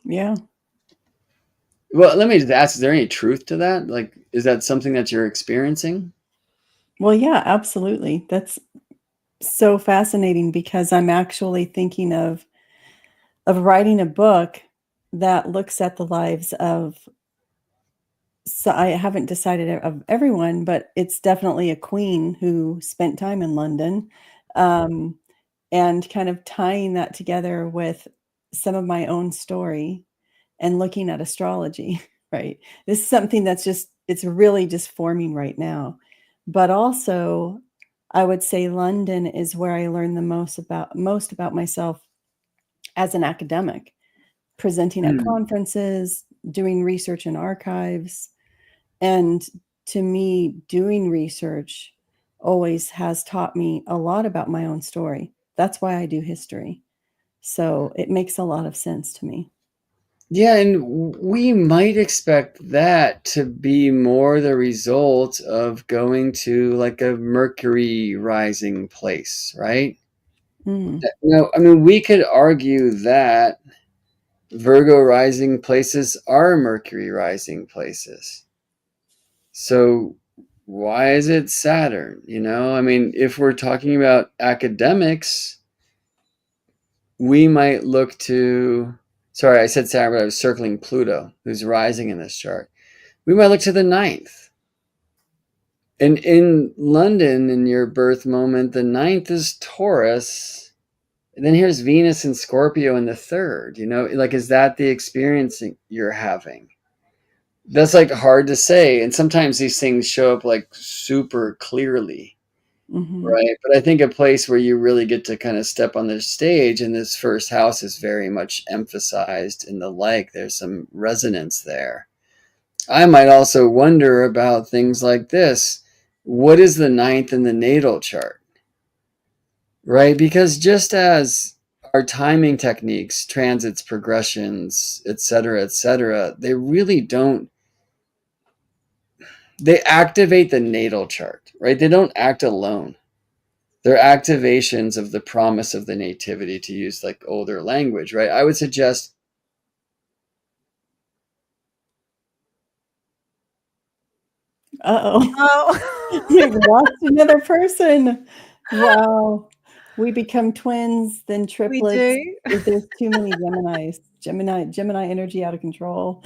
Yeah. Well, let me just ask, is there any truth to that? Is that something that you're experiencing? Well, yeah, absolutely. That's so fascinating, because I'm actually thinking of writing a book that looks at the lives of, so I haven't decided of everyone, but it's definitely a queen who spent time in London, and kind of tying that together with some of my own story and looking at astrology, right? This is something that's it's really just forming right now. But also, I would say London is where I learned the most about myself as an academic. presenting at conferences, doing research in archives. And to me, doing research always has taught me a lot about my own story. That's why I do history. So it makes a lot of sense to me. Yeah, and we might expect that to be more the result of going to like a Mercury rising place, right? No, I mean, we could argue that Virgo rising places are Mercury rising places. So why is it Saturn? I mean, if we're talking about academics, we might look to, sorry, I said Saturn, but I was circling Pluto, who's rising in this chart. We might look to the 9th. And in London, in your birth moment, the 9th is Taurus. And then here's Venus and Scorpio in the 3rd. Like, is that the experience you're having? That's like hard to say. And sometimes these things show up like super clearly. Right. But I think a place where you really get to kind of step on the stage, and this first house is very much emphasized in the like, there's some resonance there. I might also wonder about things like this. What is the 9th in the natal chart? Right? Because just as our timing techniques, transits, progressions, etc., they really don't, they activate the natal chart, right? They don't act alone. They're activations of the promise of the nativity, to use like older language, right? I would suggest. Oh, we've lost another person. Wow. We become twins, then triplets. We do. If there's too many Geminis. Gemini energy out of control.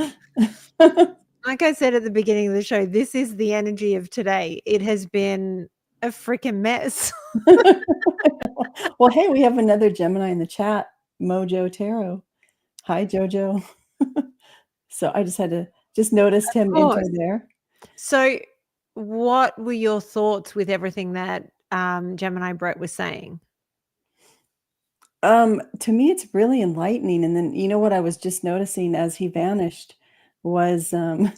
Like I said at the beginning of the show, this is the energy of today. It has been a freaking mess. Well, hey, we have another Gemini in the chat, Mojo Tarot. Hi, Jojo. So I just noticed him enter there. So what were your thoughts with everything that Gemini Brett was saying? To me, it's really enlightening. And then, what I was just noticing as he vanished was, let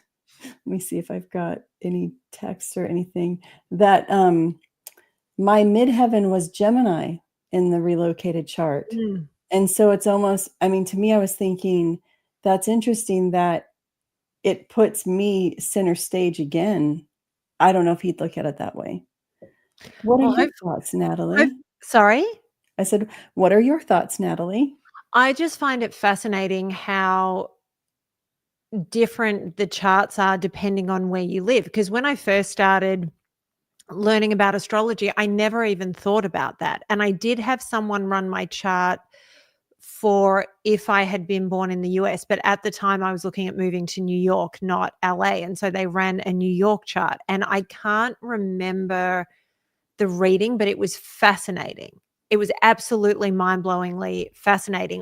me see if I've got any text or anything, that my midheaven was Gemini in the relocated chart. And so it's almost, to me, I was thinking that's interesting that it puts me center stage again. I don't know if he'd look at it that way. What are your thoughts, Natalie? Sorry? I said, what are your thoughts, Natalie? I just find it fascinating how different the charts are depending on where you live. Because when I first started learning about astrology, I never even thought about that. And I did have someone run my chart for if I had been born in the US, but at the time I was looking at moving to New York, not LA. And so they ran a New York chart. And I can't remember the reading, but it was fascinating. It was absolutely mind-blowingly fascinating.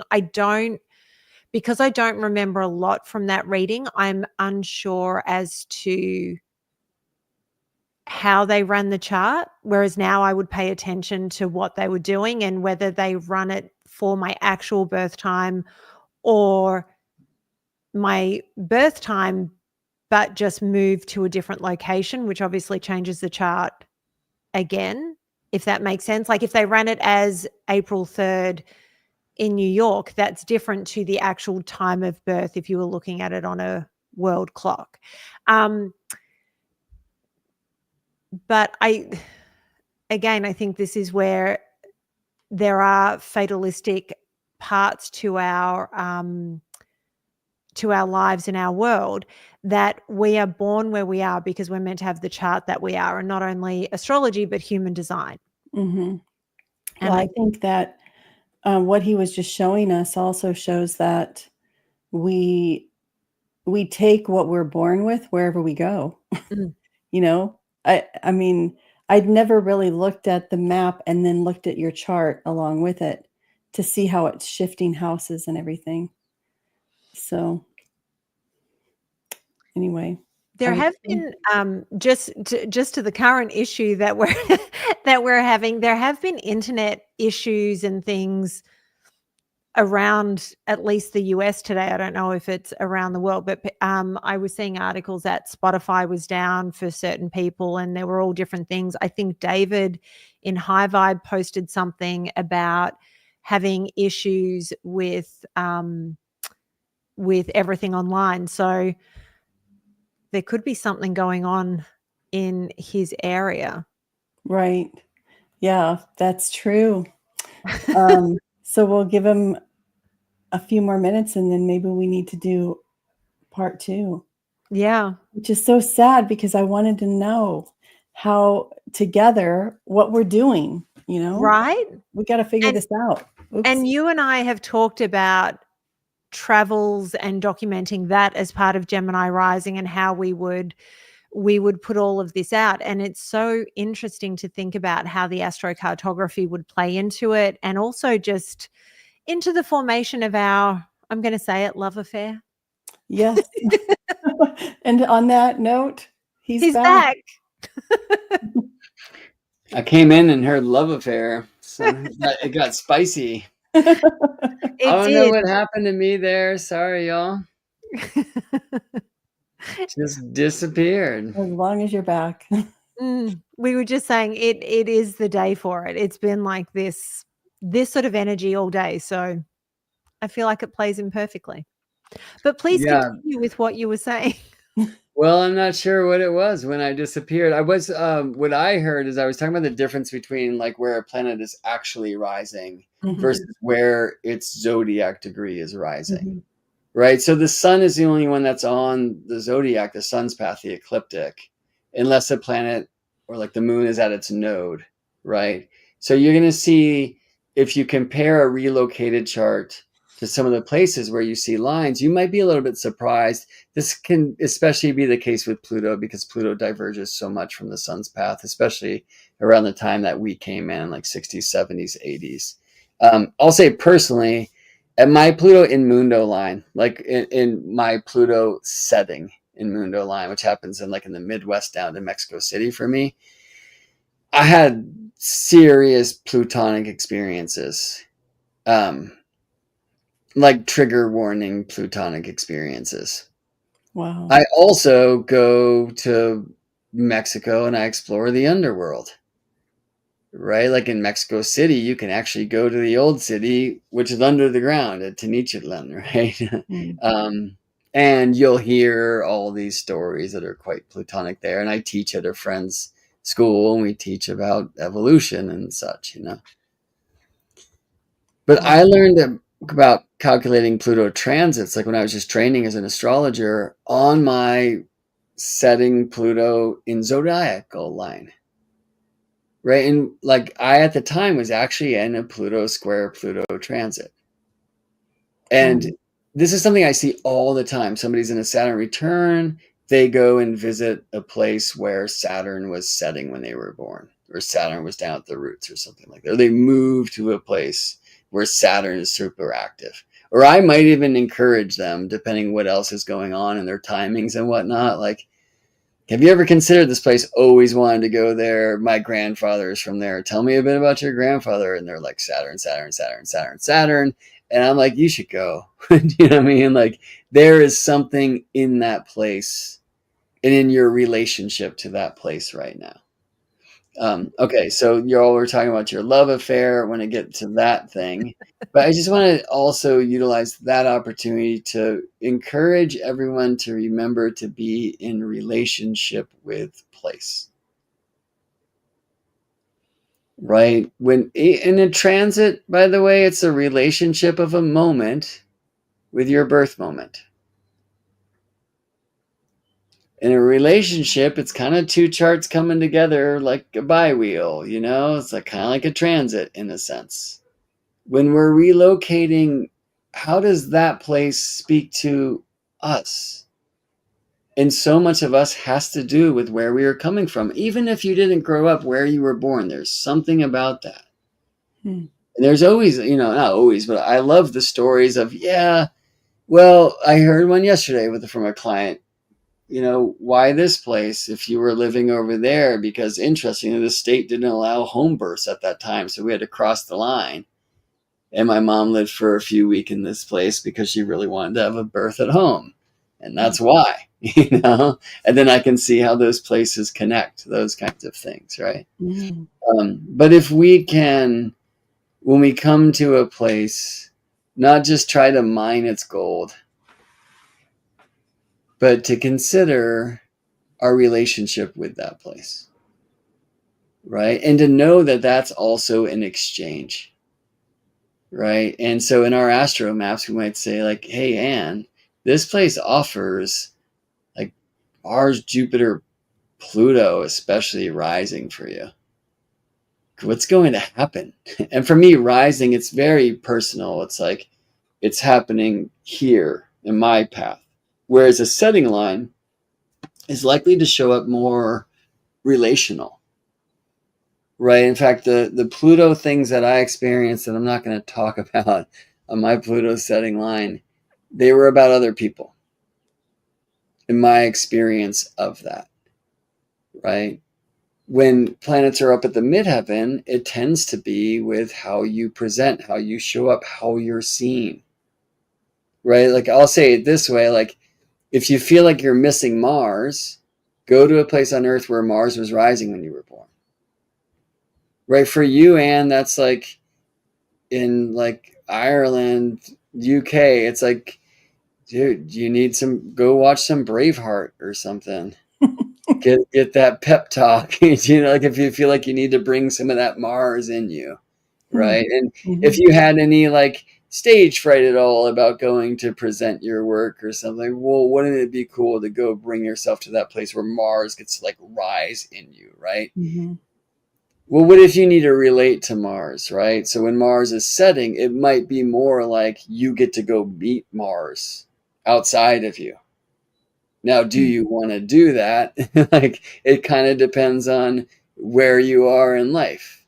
Because I don't remember a lot from that reading, I'm unsure as to how they ran the chart, whereas now I would pay attention to what they were doing and whether they run it for my actual birth time or my birth time, but just move to a different location, which obviously changes the chart again, if that makes sense. Like if they ran it as April 3rd in New York, that's different to the actual time of birth if you were looking at it on a world clock. But I think this is where there are fatalistic parts to our lives and our world, that we are born where we are because we're meant to have the chart that we are, and not only astrology but human design. Well, I think that what he was just showing us also shows that we take what we're born with wherever we go. I mean, I'd never really looked at the map and then looked at your chart along with it to see how it's shifting houses and everything. So anyway, there have been just to the current issue that we're having, there have been internet issues and things around at least the US today. I don't know if it's around the world, but I was seeing articles that Spotify was down for certain people, and there were all different things. I think David in High Vibe posted something about having issues with everything online. So there could be something going on in his area. Right. Yeah, that's true. So we'll give him a few more minutes and then maybe we need to do part 2. Yeah. Which is so sad because I wanted to know how together what we're doing, you know? Right? We got to figure this out. Oops. And you and I have talked about travels and documenting that as part of Gemini Rising and how we would put all of this out. And it's so interesting to think about how the astrocartography would play into it, and also just into the formation of our, I'm going to say it, love affair. Yes. And on that note, he's back. I came in and heard love affair, so it got spicy. I don't know what happened to me there. Sorry, y'all. Just disappeared. As long as you're back. We were just saying it is the day for it. It's been like this sort of energy all day. So I feel like it plays in perfectly. But please continue with what you were saying. Well, I'm not sure what it was when I disappeared. I was what I heard is I was talking about the difference between like where a planet is actually rising versus where its zodiac degree is rising. Right? So the sun is the only one that's on the zodiac, the sun's path, the ecliptic, unless a planet or like the moon is at its node, right? So you're going to see, if you compare a relocated chart to some of the places where you see lines, you might be a little bit surprised. This can especially be the case with Pluto because Pluto diverges so much from the sun's path, especially around the time that we came in, like 60s, 70s, 80s. I'll say personally, at my Pluto in Mundo line, like in my Pluto setting in Mundo line, which happens in like in the Midwest down to Mexico City for me, I had serious plutonic experiences. Like trigger warning plutonic experiences. Wow. I also go to Mexico and I explore the underworld. Right? Like in Mexico City, you can actually go to the old city, which is under the ground at Tenochtitlan, right? And you'll hear all these stories that are quite plutonic there. And I teach at a friend's school and we teach about evolution and such, you know. But I learned about calculating Pluto transits, like when I was just training as an astrologer, on my setting Pluto in zodiacal line. Right. And like I at the time was actually in a Pluto square Pluto transit. And this is something I see all the time. Somebody's in a Saturn return, they go and visit a place where Saturn was setting when they were born, or Saturn was down at the roots or something like that. Or they move to a place where Saturn is super active. Or I might even encourage them, depending what else is going on in their timings and whatnot. Like, have you ever considered this place? Always wanted to go there. My grandfather is from there. Tell me a bit about your grandfather. And they're like, Saturn, Saturn, Saturn, Saturn, Saturn. And I'm like, you should go. You know what I mean? Like, there is something in that place and in your relationship to that place right now. Okay, so you all were talking about your love affair when I get to that thing. But I just want to also utilize that opportunity to encourage everyone to remember to be in relationship with place. Right? When in a transit, by the way, it's a relationship of a moment with your birth moment. In a relationship, it's kind of two charts coming together like a bi-wheel, you know? It's like kind of like a transit in a sense. When we're relocating, how does that place speak to us? And so much of us has to do with where we are coming from. Even if you didn't grow up where you were born, there's something about that. And there's always, you know, not always, but I love the stories of, yeah, well, I heard one yesterday from a client, you know, why this place if you were living over there? Because interestingly, the state didn't allow home births at that time. So we had to cross the line. And my mom lived for a few weeks in this place because she really wanted to have a birth at home. And that's why, you know, and then I can see how those places connect, those kinds of things, right? But if we can, when we come to a place, not just try to mine its gold, but to consider our relationship with that place, right? And to know that that's also an exchange, right? And so in our AstroMaps, we might say like, hey, Anne, this place offers like Mars, Jupiter, Pluto, especially rising for you. What's going to happen? And for me, rising, it's very personal. It's like, it's happening here in my path. Whereas a setting line is likely to show up more relational, right? In fact, the Pluto things that I experienced that I'm not going to talk about on my Pluto setting line, they were about other people in my experience of that, right? When planets are up at the midheaven, it tends to be with how you present, how you show up, how you're seen, right? Like I'll say it this way, like if you feel like you're missing Mars, go to a place on Earth where Mars was rising when you were born. Right? For you, Anne, that's like in like Ireland, UK, it's like, dude, you need go watch some Braveheart or something. Get that pep talk. You know, like if you feel like you need to bring some of that Mars in you, right? And if you had any like stage fright at all about going to present your work or something, well, wouldn't it be cool to go bring yourself to that place where Mars gets to like rise in you, right? Well, what if you need to relate to Mars, right? So when Mars is setting, it might be more like you get to go meet Mars outside of you. Now, do you want to do that? Like, it kind of depends on where you are in life,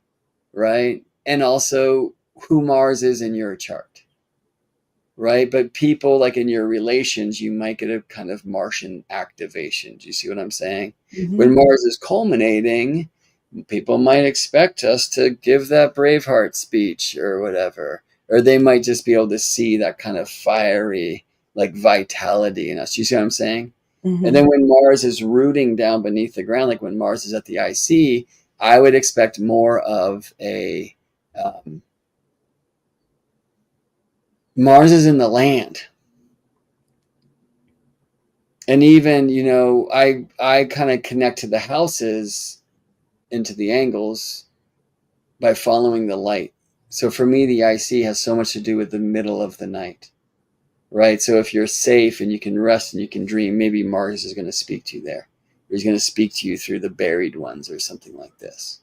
right? And also who Mars is in your chart, right? But people, like in your relations, you might get a kind of Martian activation. Do you see what I'm saying? When Mars is culminating, people might expect us to give that Braveheart speech or whatever, or they might just be able to see that kind of fiery, like vitality in us. Do you see what I'm saying? And then when Mars is rooting down beneath the ground, like when Mars is at the IC, I would expect more of a Mars is in the land. And even, you know, I kind of connect to the houses into the angles by following the light. So for me, the IC has so much to do with the middle of the night, right? So if you're safe and you can rest and you can dream, maybe Mars is going to speak to you there. Or he's going to speak to you through the buried ones or something like this.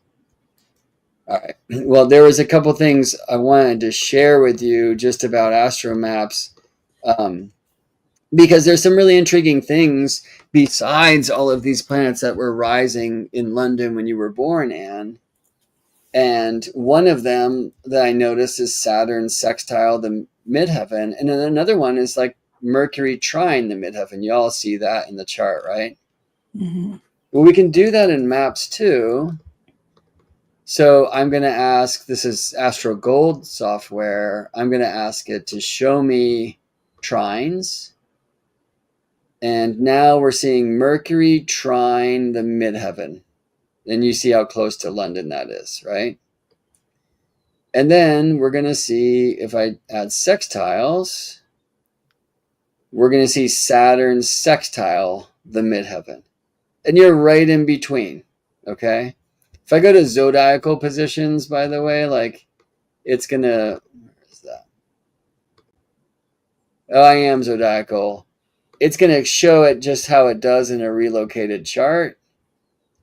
All right. Well, there was a couple things I wanted to share with you just about AstroMaps, because there's some really intriguing things besides all of these planets that were rising in London when you were born, Anne. And one of them that I noticed is Saturn sextile the midheaven. And then another one is like Mercury trine the midheaven. You all see that in the chart, right? Well, we can do that in maps too. So I'm going to ask, this is Astro Gold software. I'm going to ask it to show me trines. And now we're seeing Mercury trine the midheaven. And you see how close to London that is, right? And then we're going to see, if I add sextiles, we're going to see Saturn sextile the midheaven. And you're right in between, okay? If I go to zodiacal positions, by the way, like it's going to, where is that? Oh, I am zodiacal. It's going to show it just how it does in a relocated chart,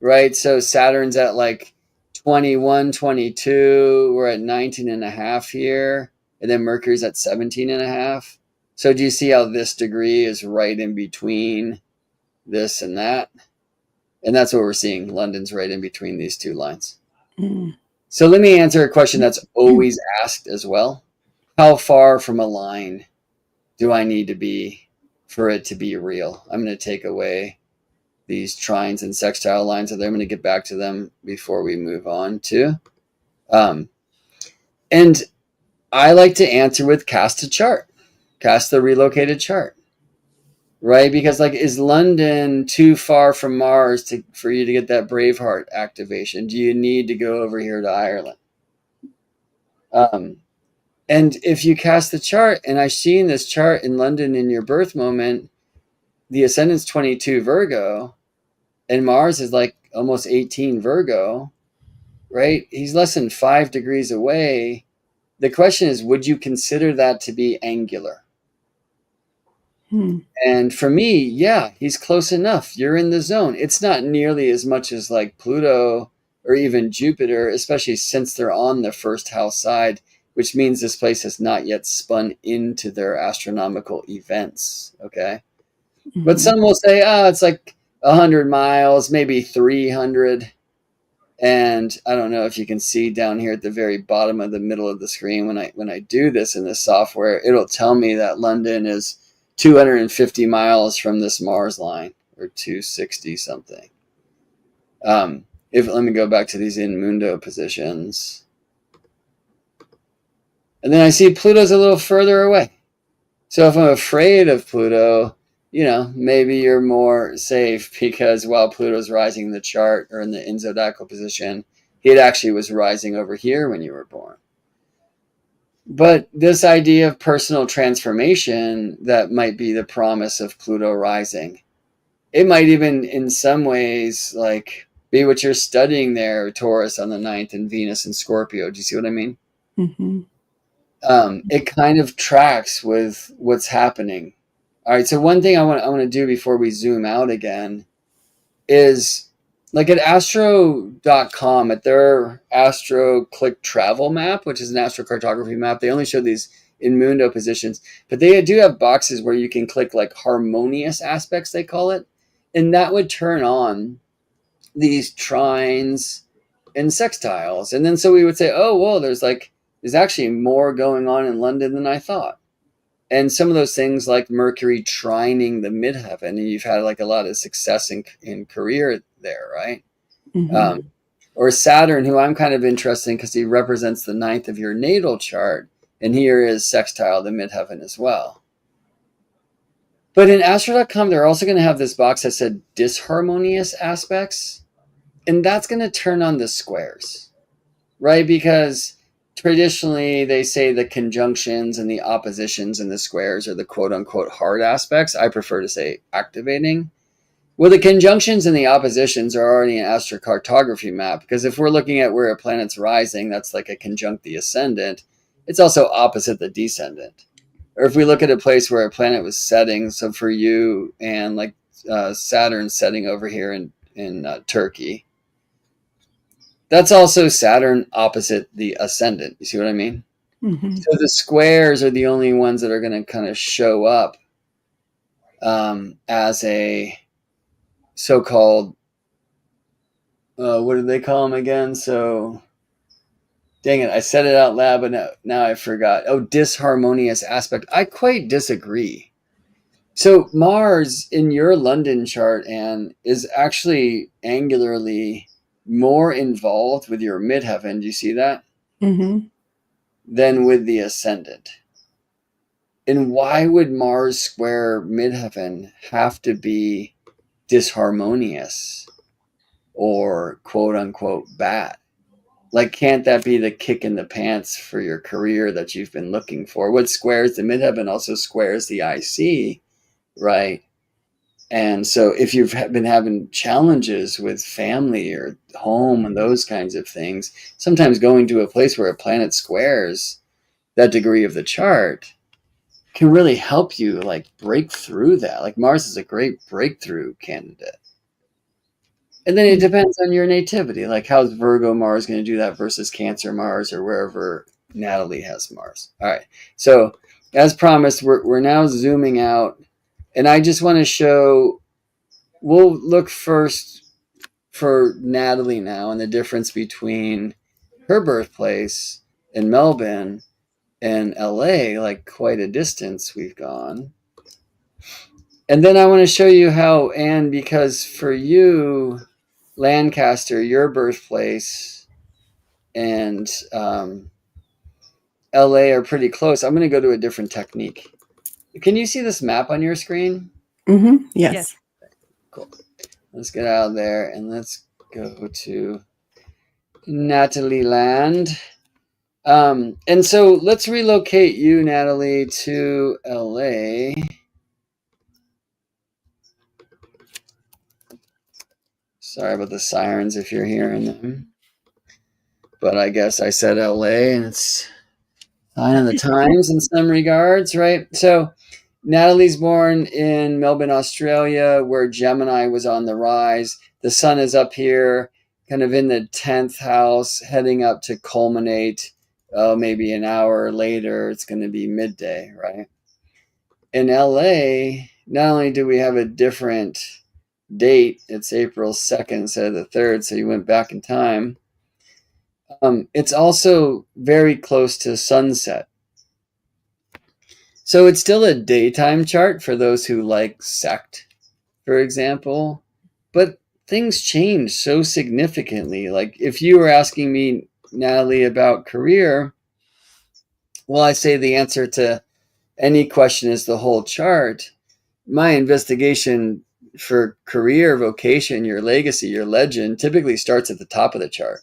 right? So Saturn's at like 21, 22. We're at 19 and a half here. And then Mercury's at 17 and a half. So do you see how this degree is right in between this and that? And that's what we're seeing. London's right in between these two lines. So let me answer a question that's always asked as well. How far from a line do I need to be for it to be real? I'm going to take away these trines and sextile lines, and then I'm going to get back to them before we move on to. And I like to answer with cast a chart, cast the relocated chart, right? Because like, is London too far from Mars for you to get that Braveheart activation? Do you need to go over here to Ireland? And if you cast the chart, and I've seen this chart in London in your birth moment, the ascendant's 22 Virgo, and Mars is like almost 18 Virgo, right? He's less than 5 degrees away. The question is, would you consider that to be angular? And for me, yeah, he's close enough. You're in the zone. It's not nearly as much as like Pluto or even Jupiter, especially since they're on the first house side, which means this place has not yet spun into their astronomical events. Okay. But some will say, it's like 100 miles, maybe 300. And I don't know if you can see down here at the very bottom of the middle of the screen, when I do this in the software, it'll tell me that London is 250 miles from this Mars line, or 260 something. Let me go back to these in mundo positions. And then I see Pluto's a little further away. So if I'm afraid of Pluto, maybe you're more safe, because while Pluto's rising in the chart or in the zodiacal position, it actually was rising over here when you were born. But this idea of personal transformation, that might be the promise of Pluto rising. It might even in some ways like be what you're studying there, Taurus on the 9th and Venus in Scorpio. Do you see what I mean? Mm-hmm. It kind of tracks with what's happening. All right, so one thing I want to do before we zoom out again is, like at astro.com, at their Astro Click Travel map, which is an astrocartography map, they only show these in mundo positions, but they do have boxes where you can click like harmonious aspects, they call it, and that would turn on these trines and sextiles. And then so we would say, oh, well, there's actually more going on in London than I thought. And some of those things like Mercury trining the midheaven, and you've had like a lot of success in career there, right? Mm-hmm. Or Saturn, who I'm kind of interested in because he represents the 9th of your natal chart, and here is sextile the midheaven as well. But in astro.com, they're also going to have this box that said disharmonious aspects, and that's going to turn on the squares, right? Because traditionally, they say the conjunctions and the oppositions and the squares are the quote-unquote hard aspects. I prefer to say activating. Well, the conjunctions and the oppositions are already an astrocartography map, because if we're looking at where a planet's rising, that's like a conjunct the ascendant. It's also opposite the descendant. Or if we look at a place where a planet was setting, so for you and like Saturn setting over here in Turkey, that's also Saturn opposite the ascendant. You see what I mean? Mm-hmm. So the squares are the only ones that are going to kind of show up as a so-called, what do they call them again? So, dang it, I said it out loud, but now I forgot. Oh, disharmonious aspect. I quite disagree. So Mars in your London chart, Anne, is actually angularly more involved with your midheaven. Do you see that? Mm-hmm. Than with the ascendant. And why would Mars square midheaven have to be disharmonious or quote unquote bad? Like, can't that be the kick in the pants for your career that you've been looking for? What squares the midheaven also squares the IC, right? And so if you've been having challenges with family or home and those kinds of things, sometimes going to a place where a planet squares that degree of the chart can really help you like break through that. Like Mars is a great breakthrough candidate. And then it depends on your nativity. Like how's Virgo Mars going to do that versus Cancer Mars or wherever Natalie has Mars. All right. So as promised, we're now zooming out. And I just want to show, we'll look first for Natalie now and the difference between her birthplace in Melbourne and LA, like quite a distance we've gone. And then I want to show you how, Anne, because for you, Lancaster, your birthplace, and LA are pretty close. I'm going to go to a different technique. Can you see this map on your screen? Mm-hmm. Yes. Yes. Cool. Let's get out of there and let's go to Natalie land. And so let's relocate you, Natalie, to LA. Sorry about the sirens if you're hearing them. But I guess I said LA and it's sign of the times in some regards, right? So Natalie's born in Melbourne, Australia, where Gemini was on the rise. The sun is up here, kind of in the 10th house, heading up to culminate. Maybe an hour later, it's going to be midday, right? In LA, not only do we have a different date, it's April 2nd instead of the 3rd, so you went back in time. It's also very close to sunset. So it's still a daytime chart for those who like sect, for example. But things change so significantly. Like if you were asking me, Natalie, about career, well, I say the answer to any question is the whole chart. My investigation for career, vocation, your legacy, your legend typically starts at the top of the chart.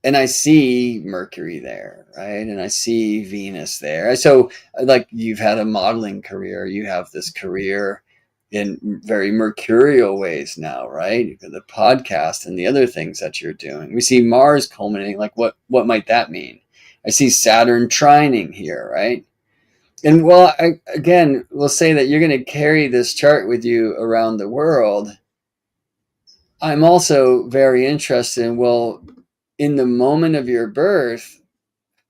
And I see Mercury there, right? And I see Venus there. So, like, you've had a modeling career, you have this career in very mercurial ways now, right? You've got the podcast and the other things that you're doing. We see Mars culminating. Like, what might that mean? I see Saturn trining here, right? And well, again, we'll say that you're going to carry this chart with you around the world. I'm also very interested in, well, in the moment of your birth,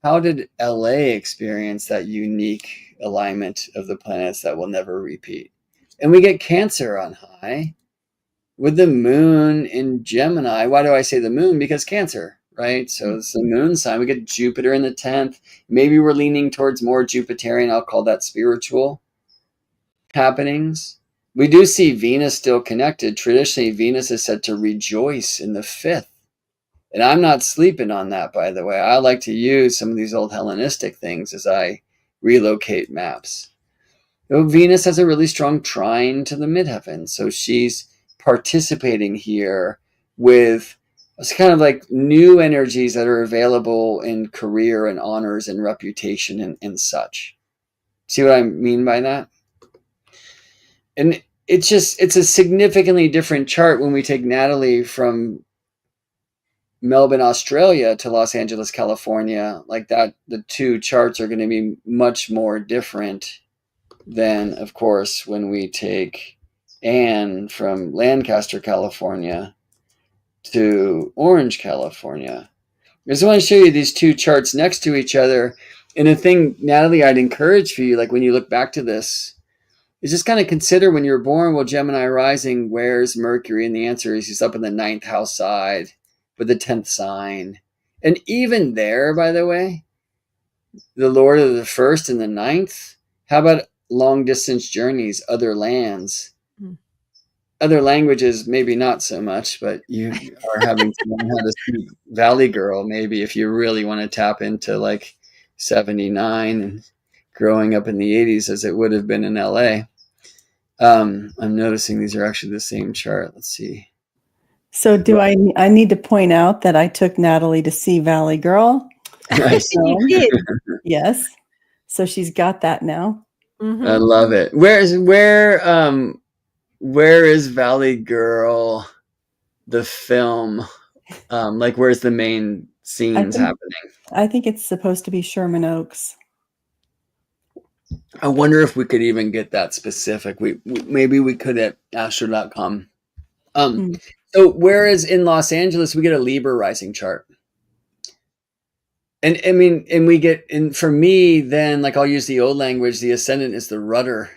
how did LA experience that unique alignment of the planets that will never repeat? And we get Cancer on high with the moon in Gemini. Why do I say the moon? Because Cancer, right? So it's the moon sign. We get Jupiter in the 10th. Maybe we're leaning towards more Jupiterian. I'll call that spiritual happenings. We do see Venus still connected. Traditionally, Venus is said to rejoice in the 5th. And I'm not sleeping on that, by the way. I like to use some of these old Hellenistic things as I relocate maps. Venus has a really strong trine to the midheaven. So she's participating here with it's kind of like new energies that are available in career and honors and reputation and such. See what I mean by that? And it's a significantly different chart when we take Natalie from Melbourne, Australia to Los Angeles, California. Like that, the two charts are going to be much more different than, of course, when we take Anne from Lancaster, California to Orange, California. I just want to show you these two charts next to each other. And the thing, Natalie, I'd encourage for you, like when you look back to this, is just kind of consider when you're born, well, Gemini rising, where's Mercury? And the answer is he's up in the 9th house side with the 10th sign. And even there, by the way, the Lord of the 1st and the 9th, how about long distance journeys, other lands? Other languages, maybe not so much, but you are having to learn how to speak Valley Girl, maybe if you really want to tap into like 79 and growing up in the 80s as it would have been in LA. I'm noticing these are actually the same chart. Let's see. So do I need to point out that I took Natalie to see Valley Girl? Nice. You did. Yes. So she's got that now. Mm-hmm. I love it. Where is Valley Girl, the film? Like where's the main scenes happening? I think it's supposed to be Sherman Oaks. I wonder if we could even get that specific. Maybe we could at astro.com. So whereas in Los Angeles we get a Libra rising chart. And I mean, and we get, and for me, then like I'll use the old language, the ascendant is the rudder.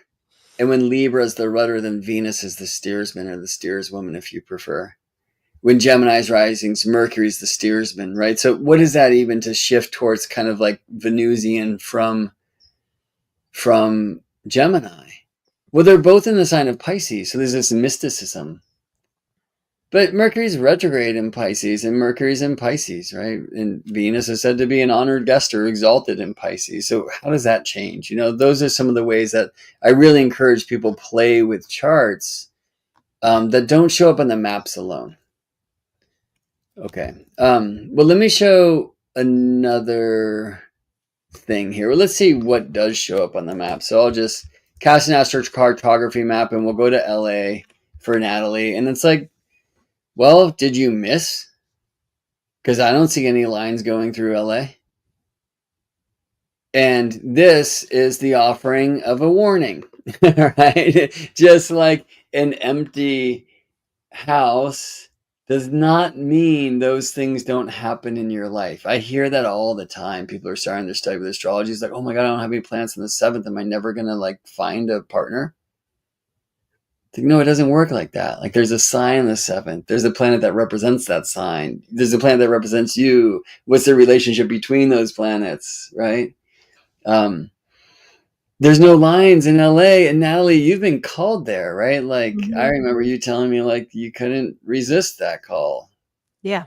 And when Libra is the rudder, then Venus is the steersman or the steerswoman, if you prefer. When Gemini's rising, Mercury's the steersman, right? So what is that even to shift towards kind of like Venusian from Gemini? Well, they're both in the sign of Pisces. So there's this mysticism. But Mercury's retrograde in Pisces, and Mercury's in Pisces, right? And Venus is said to be an honored guest or exalted in Pisces. So how does that change? Those are some of the ways that I really encourage people play with charts that don't show up on the maps alone. Okay. Well, let me show another thing here. Well, let's see what does show up on the map. So I'll just cast an astrocartography map, and we'll go to LA for Natalie. And it's like, well, did you miss? Because I don't see any lines going through LA. And this is the offering of a warning, right? Just like an empty house does not mean those things don't happen in your life. I hear that all the time. People are starting to study with astrology. It's like, oh my God, I don't have any planets in the 7th. Am I never going to find a partner? It's like, no, it doesn't work like that. Like, there's a sign in the 7th. There's a planet that represents that sign. There's a planet that represents you. What's the relationship between those planets, right? There's no lines in LA, and Natalie, you've been called there, right? I remember you telling me you couldn't resist that call. Yeah,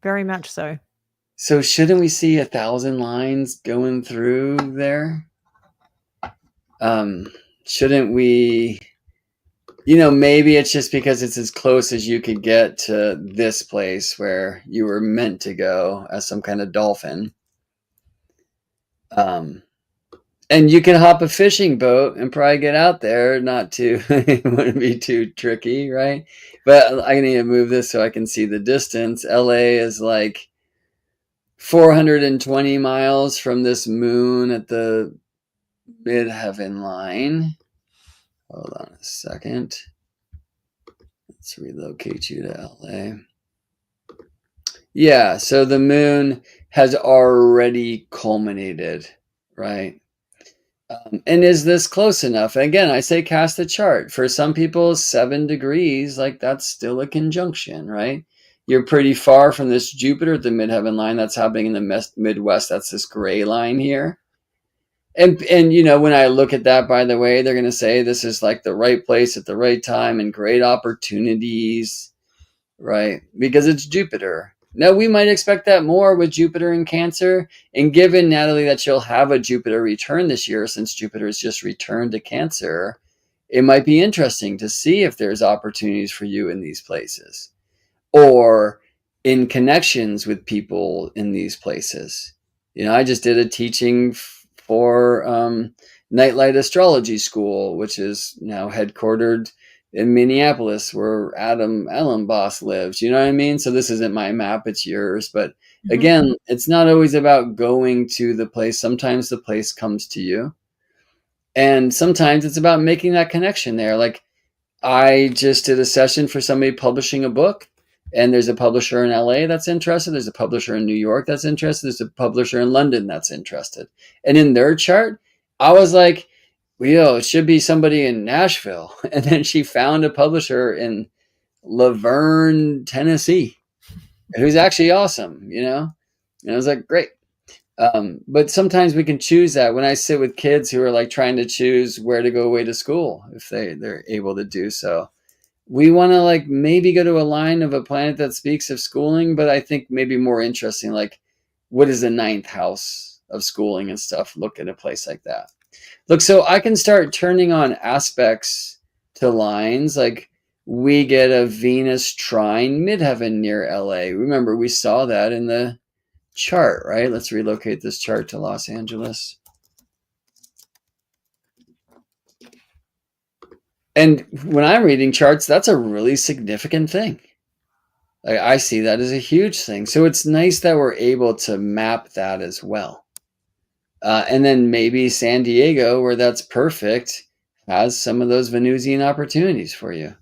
very much so. So shouldn't we see 1,000 lines going through there? Shouldn't we, maybe it's just because it's as close as you could get to this place where you were meant to go as some kind of dolphin. And you can hop a fishing boat and probably get out there. It wouldn't be too tricky, right? But I need to move this so I can see the distance. LA is 420 miles from this moon at the midheaven line. Hold on a second. Let's relocate you to LA. Yeah, so the moon has already culminated, right? And is this close enough? And again, I say cast the chart. For some people, 7 degrees, that's still a conjunction, right? You're pretty far from this Jupiter at the midheaven line. That's happening in the Midwest. That's this gray line here. And when I look at that, by the way, they're going to say this is the right place at the right time and great opportunities, right? Because it's Jupiter. Now, we might expect that more with Jupiter in Cancer. And given, Natalie, that you'll have a Jupiter return this year, since Jupiter has just returned to Cancer, it might be interesting to see if there's opportunities for you in these places or in connections with people in these places. I just did a teaching for Nightlight Astrology School, which is now headquartered in Minneapolis, where Adam Allenboss lives. You know what I mean? So this isn't my map, it's yours. But again, it's not always about going to the place. Sometimes the place comes to you. And sometimes it's about making that connection there. I just did a session for somebody publishing a book, and there's a publisher in LA that's interested. There's a publisher in New York that's interested. There's a publisher in London that's interested. And in their chart, I was like, well, it should be somebody in Nashville. And then she found a publisher in Laverne, Tennessee, who's actually awesome, And I was like, great. But sometimes we can choose that. When I sit with kids who are trying to choose where to go away to school, if they're able to do so, we want to maybe go to a line of a planet that speaks of schooling, but I think maybe more interesting, what is the 9th house of schooling and stuff look at a place like that. Look, so I can start turning on aspects to lines. We get a Venus trine midheaven near LA. Remember, we saw that in the chart, right? Let's relocate this chart to Los Angeles. And when I'm reading charts, that's a really significant thing. I see that as a huge thing. So it's nice that we're able to map that as well. And then maybe San Diego, where that's perfect, has some of those Venusian opportunities for you.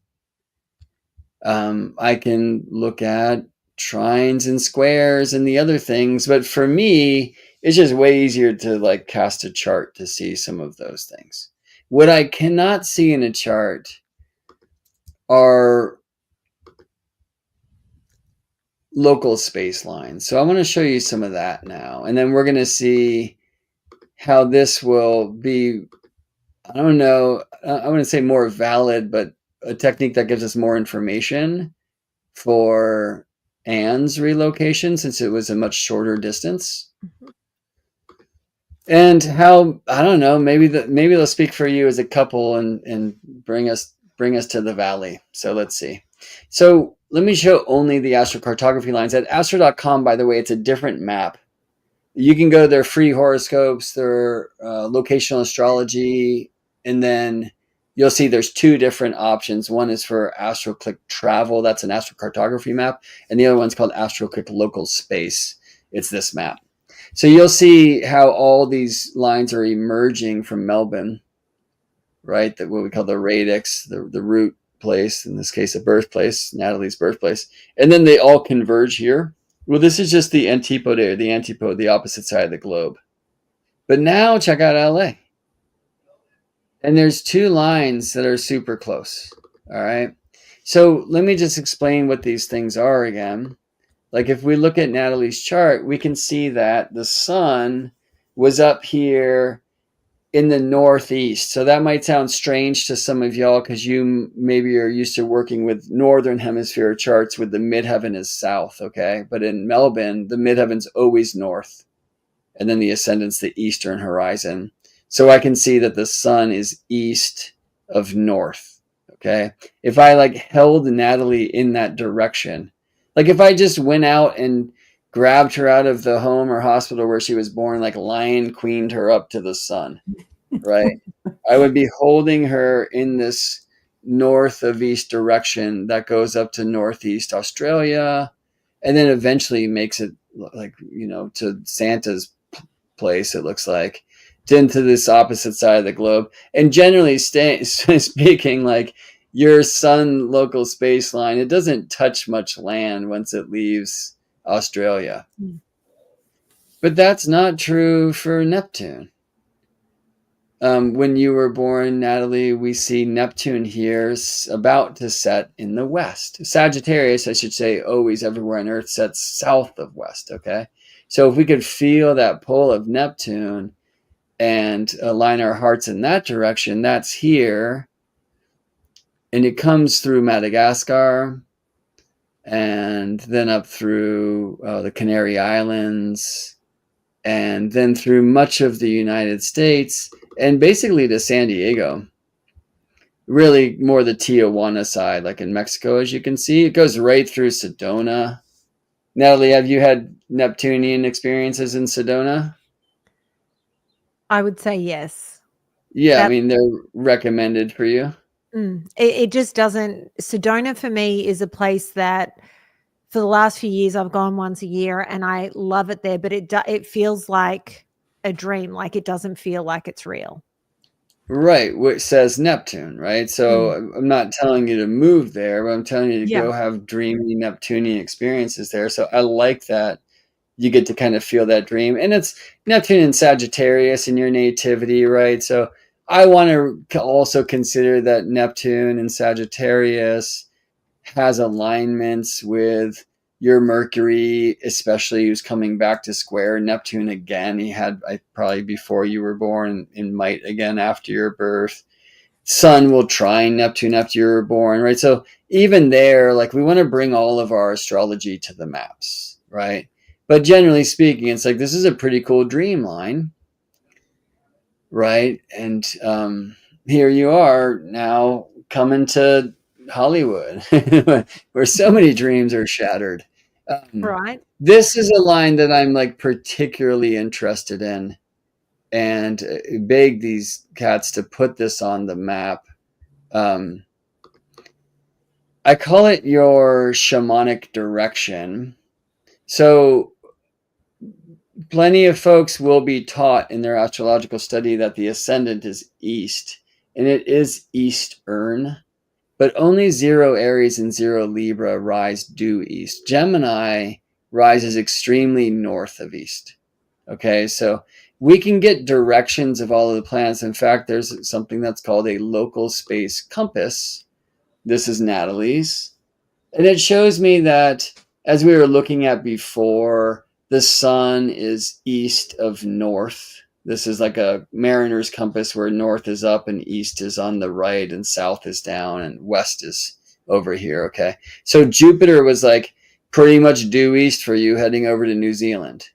I can look at trines and squares and the other things, but for me, it's just way easier to cast a chart to see some of those things. What I cannot see in a chart are local space lines. So I want to show you some of that now. And then we're going to see how this will be, I don't know, I wouldn't say more valid, but a technique that gives us more information for Anne's relocation, since it was a much shorter distance. And how, I don't know, maybe they'll speak for you as a couple and bring us to the valley. So let's see. So let me show only the astrocartography lines. At astro.com, by the way, it's a different map. You can go to their free horoscopes, their locational astrology, and then you'll see there's two different options. One is for AstroClick Travel. That's an astrocartography map. And the other one's called AstroClick Local Space. It's this map. So you'll see how all these lines are emerging from Melbourne, right? That what we call the radix, the root place, in this case, a birthplace, Natalie's birthplace. And then they all converge here. Well, this is just the antipode, the opposite side of the globe. But now check out LA. And there's two lines that are super close. All right. So let me just explain what these things are again. Like if we look at Natalie's chart, we can see that the sun was up here in the northeast. So that might sound strange to some of y'all because you maybe are used to working with northern hemisphere charts with the midheaven is south, okay? But in Melbourne, the midheaven's always north. And then the ascendant's the eastern horizon. So I can see that the sun is east of north, okay? If I like held Natalie in that direction, like if I just went out and grabbed her out of the home or hospital where she was born, like lion queened her up to the sun, right? I would be holding her in this north of east direction that goes up to northeast Australia and then eventually makes it like, you know, to Santa's place, it looks like, into this opposite side of the globe. And generally speaking, like your sun local space line, it doesn't touch much land once it leaves Australia. But that's not true for Neptune. When you were born, Natalie, we see Neptune here about to set in the west. Sagittarius, I should say, always everywhere on Earth sets south of west, okay? So if we could feel that pull of Neptune and align our hearts in that direction, that's here. And it comes through Madagascar and then up through the Canary Islands and then through much of the United States and basically to San Diego. Really more the Tijuana side, like in Mexico, as you can see. It goes right through Sedona. Natalie, have you had Neptunian experiences in Sedona? I would say yes. Yeah, I mean, they're recommended for you. It just doesn't. Sedona for me is a place that for the last few years I've gone once a year and I love it there, but it feels like a dream. Like it doesn't feel like it's real. Right, which says Neptune, right? So I'm not telling you to move there, but I'm telling you to go have dreamy Neptunian experiences there. So I like that you get to kind of feel that dream. And it's Neptune and Sagittarius in your nativity, right? So I want to also consider that Neptune and Sagittarius has alignments with your Mercury, especially who's coming back to square Neptune again. He had probably before you were born and might again after your birth. Sun will trine Neptune after you were born, right? So even there, like we want to bring all of our astrology to the maps, right? But generally speaking, it's like this is a pretty cool dream line, right? And here you are now coming to Hollywood, where so many dreams are shattered. Right. This is a line that I'm like particularly interested in, and beg these cats to put this on the map. I call it your shamanic direction. So plenty of folks will be taught in their astrological study that the ascendant is east, and it is eastern, but only 0 Aries and 0 Libra rise due east. Gemini rises extremely north of east. Okay, so we can get directions of all of the planets. In fact, there's something that's called a local space compass. This is Natalie's. And it shows me that, as we were looking at before, the sun is east of north. This is like a mariner's compass where north is up and east is on the right and south is down and west is over here. Okay. So Jupiter was like pretty much due east for you heading over to New Zealand.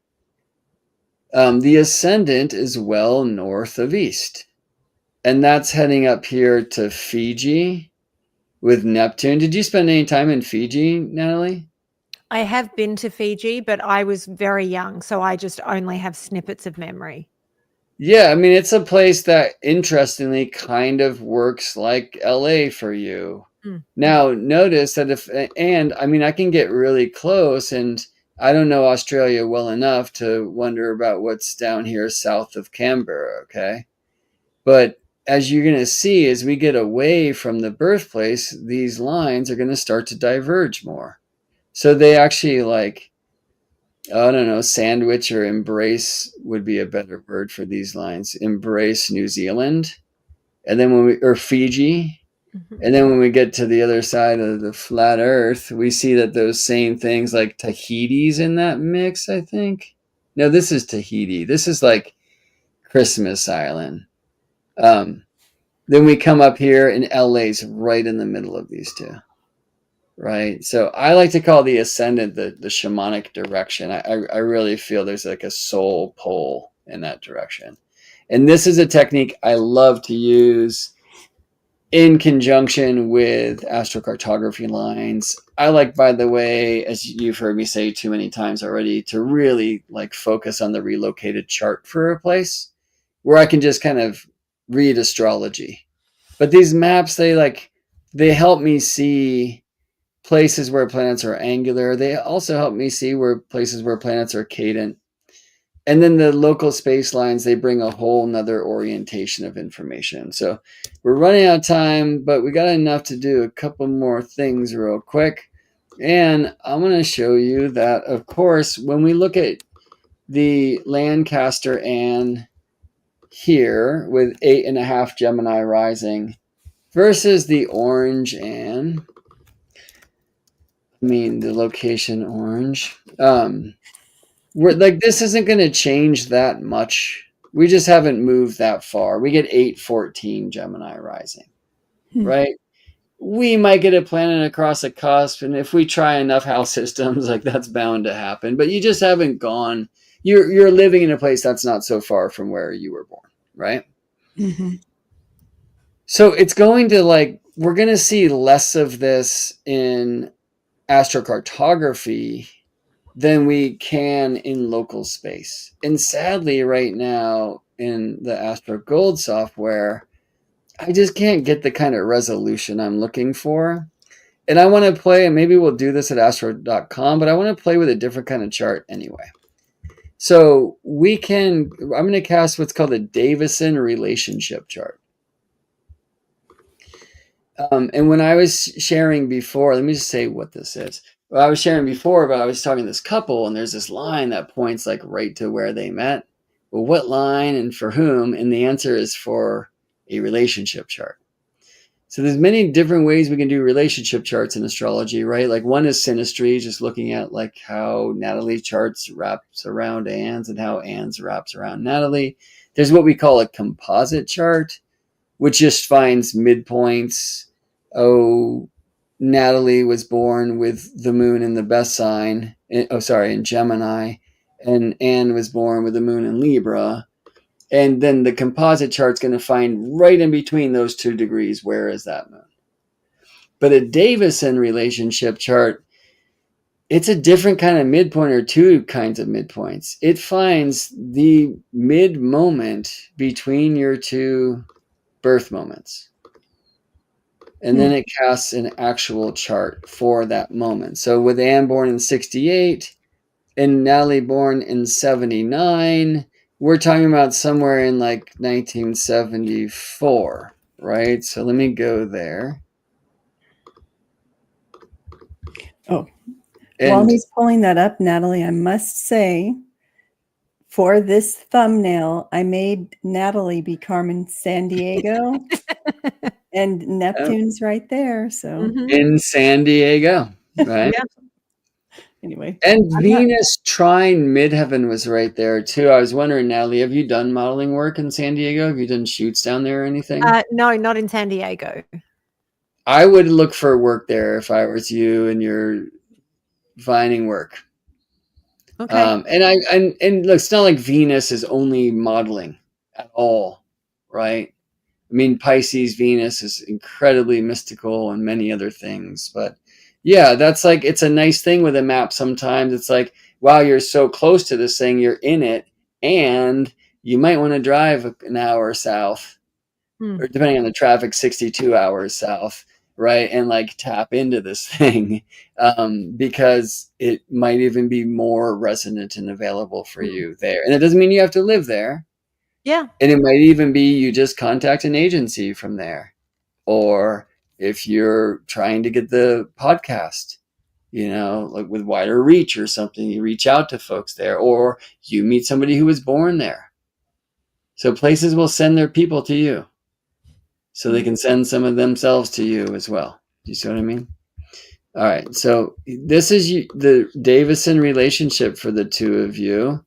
The ascendant is well north of east. And that's heading up here to Fiji with Neptune. Did you spend any time in Fiji, Natalie? I have been to Fiji, but I was very young, so I just only have snippets of memory. Yeah, I mean, it's a place that interestingly kind of works like LA for you. Now, notice that I mean, I can get really close, and I don't know Australia well enough to wonder about what's down here south of Canberra, okay? But as you're going to see, as we get away from the birthplace, these lines are going to start to diverge more. So they actually like, I don't know, sandwich or embrace would be a better word for these lines. Embrace New Zealand, and then or Fiji. And then when we get to the other side of the flat earth, we see that those same things like Tahiti's in that mix, I think. No, this is Tahiti. This is like Christmas Island. Then we come up here and LA's right in the middle of these two. Right. So I like to call the ascendant the shamanic direction. I really feel there's like a soul pull in that direction. And this is a technique I love to use in conjunction with astrocartography lines. I like, by the way, as you've heard me say too many times already, to really like focus on the relocated chart for a place where I can just kind of read astrology. But these maps, they help me see places where planets are angular. They also help me see places where planets are cadent. And then the local space lines, they bring a whole nother orientation of information. So we're running out of time, but we got enough to do a couple more things real quick. And I'm going to show you that, of course, when we look at the Lancaster Ann here with 8.5 Gemini rising versus the Orange Ann, the location Orange, we're like, this isn't going to change that much. We just haven't moved that far. We get 814 Gemini rising, right? We might get a planet across a cusp, and if we try enough house systems, like that's bound to happen. But you just haven't gone. You're living in a place that's not so far from where you were born, right? Mm-hmm. So it's going to we're going to see less of this in astrocartography than we can in local space. And sadly, right now in the Astro Gold software, I just can't get the kind of resolution I'm looking for. And I want to play, and maybe we'll do this at astro.com, but I want to play with a different kind of chart anyway. So I'm going to cast what's called a Davison relationship chart. And when I was sharing before, let me just say what this is. Well, I was sharing before, but I was talking to this couple, and there's this line that points like right to where they met. Well, what line and for whom? And the answer is for a relationship chart. So there's many different ways we can do relationship charts in astrology, right? Like one is synastry, just looking at like how Natalie's charts wraps around Ann's and how Ann's wraps around Natalie. There's what we call a composite chart, which just finds midpoints. Oh, Natalie was born with the moon in the best sign. In Gemini. And Anne was born with the moon in Libra. And then the composite chart's going to find right in between those 2 degrees, where is that moon? But a Davison relationship chart, it's a different kind of midpoint, or 2 kinds of midpoints. It finds the mid moment between your 2 birth moments. And then it casts an actual chart for that moment. So with Anne born in 68 and Natalie born in 79, we're talking about somewhere in like 1974, right? So let me go there. Oh, while he's pulling that up, Natalie, I must say, for this thumbnail, I made Natalie be Carmen Sandiego. And Neptune's right there. So in San Diego, right? Yeah. Anyway. And Venus trine midheaven was right there too. I was wondering, Natalie, have you done modeling work in San Diego? Have you done shoots down there or anything? No, not in San Diego. I would look for work there if I was you and you're finding work. Okay. And look, it's not like Venus is only modeling at all, right? I mean, Pisces Venus is incredibly mystical and many other things, but yeah, that's like, it's a nice thing with a map. Sometimes it's like, wow, you're so close to this thing, you're in it, and you might want to drive an hour south, or depending on the traffic, 62 hours south, right? And like tap into this thing, because it might even be more resonant and available for you there. And it doesn't mean you have to live there. Yeah. And it might even be you just contact an agency from there. Or if you're trying to get the podcast, like with wider reach or something, you reach out to folks there, or you meet somebody who was born there. So places will send their people to you, so they can send some of themselves to you as well. Do you see what I mean? All right. So this is the Davison relationship for the two of you.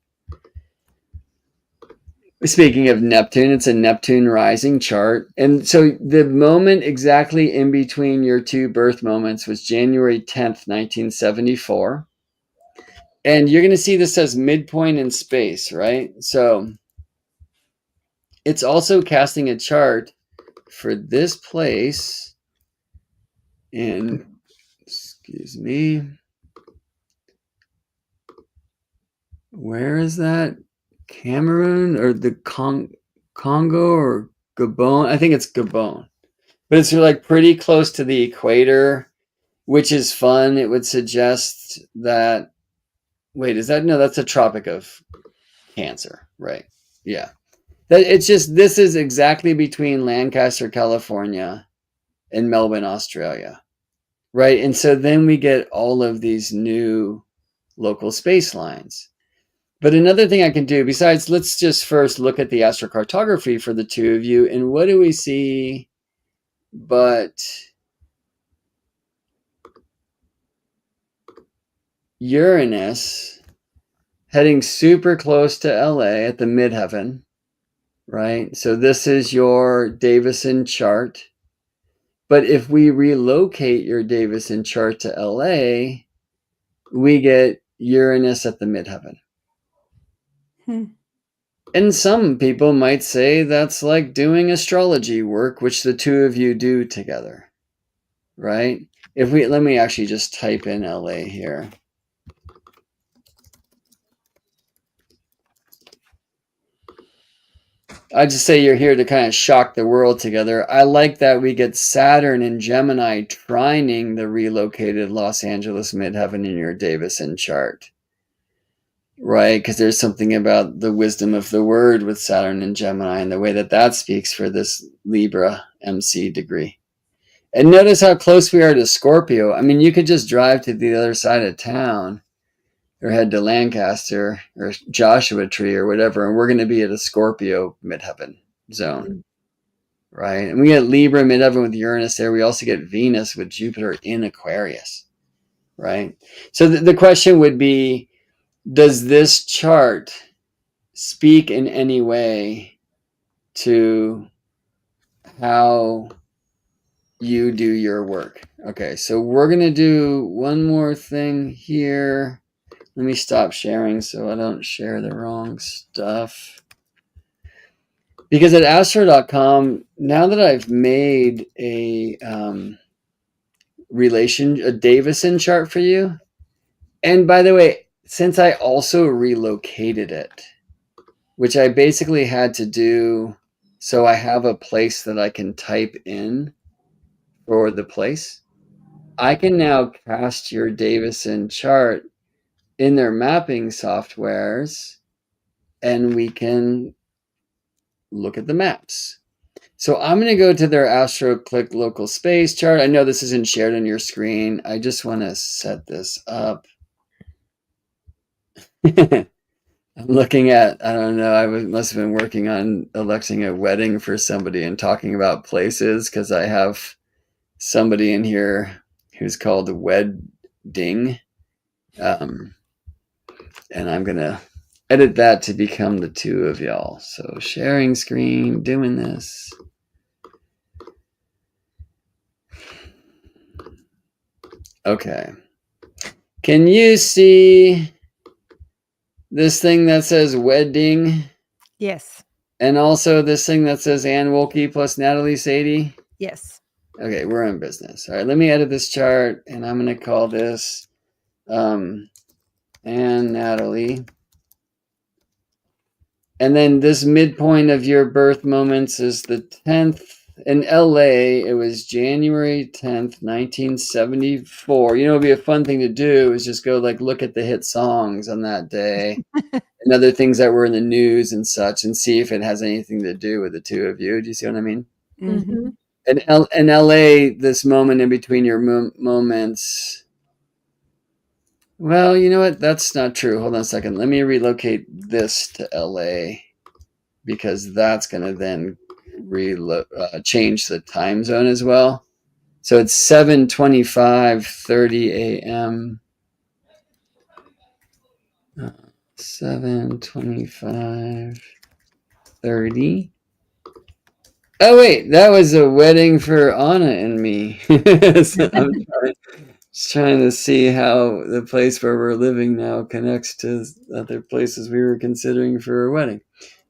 Speaking of Neptune, it's a Neptune rising chart. And so the moment exactly in between your two birth moments was January 10th, 1974. And you're going to see this as midpoint in space, right? So it's also casting a chart for this place in, excuse me, where is that? Cameroon or the Congo or Gabon? I think it's Gabon. But it's like pretty close to the equator, which is fun. It would suggest that, wait, is that, no, that's a Tropic of Cancer, right? Yeah. It's just, this is exactly between Lancaster, California and Melbourne, Australia, right? And so then we get all of these new local space lines. But another thing I can do, besides, let's just first look at the astrocartography for the two of you. And what do we see but Uranus heading super close to LA at the midheaven, right? So this is your Davison chart. But if we relocate your Davison chart to LA, we get Uranus at the midheaven. And some people might say that's like doing astrology work, which the two of you do together, right? Let me actually just type in LA here. I just say you're here to kind of shock the world together. I like that we get Saturn and Gemini trining the relocated Los Angeles midheaven in your Davison chart, right? Because there's something about the wisdom of the word with Saturn and Gemini and the way that speaks for this Libra MC degree. And notice how close we are to Scorpio. I mean, you could just drive to the other side of town or head to Lancaster or Joshua Tree or whatever, and we're going to be at a Scorpio midheaven zone, right? And we get Libra midheaven with Uranus there. We also get Venus with Jupiter in Aquarius, right? So the question would be, does this chart speak in any way to how you do your work? Okay, so we're going to do one more thing here. Let me stop sharing so I don't share the wrong stuff. Because at astro.com, now that I've made a Davison chart for you, and by the way, since I also relocated it, which I basically had to do so I have a place that I can type in for the place, I can now cast your Davison chart in their mapping softwares, and we can look at the maps. So I'm going to go to their AstroClick local space chart. I know this isn't shared on your screen. I just want to set this up. I'm looking at, I don't know, must have been working on electing a wedding for somebody and talking about places, because I have somebody in here who's called Wedding. And I'm going to edit that to become the two of y'all. So sharing screen, doing this. Okay. Can you see this thing that says wedding? Yes. And also this thing that says Ann Wohlcke plus Natalie Sady? Yes. Okay, we're in business. All right, let me edit this chart, and I'm going to call this Ann Natalie. And then this midpoint of your birth moments is the 10th. In LA, it was January 10th, 1974. You know, it'd be a fun thing to do is just go like look at the hit songs on that day and other things that were in the news and such and see if it has anything to do with the two of you. Do you see what I mean? Mm-hmm. In LA, this moment in between your moments. Well, you know what? That's not true. Hold on a second. Let me relocate this to LA because that's going to then change the time zone as well. So it's 7:25:30 a.m. 7:25:30. Oh wait, that was a wedding for Anna and me. So I'm trying to see how the place where we're living now connects to other places we were considering for a wedding.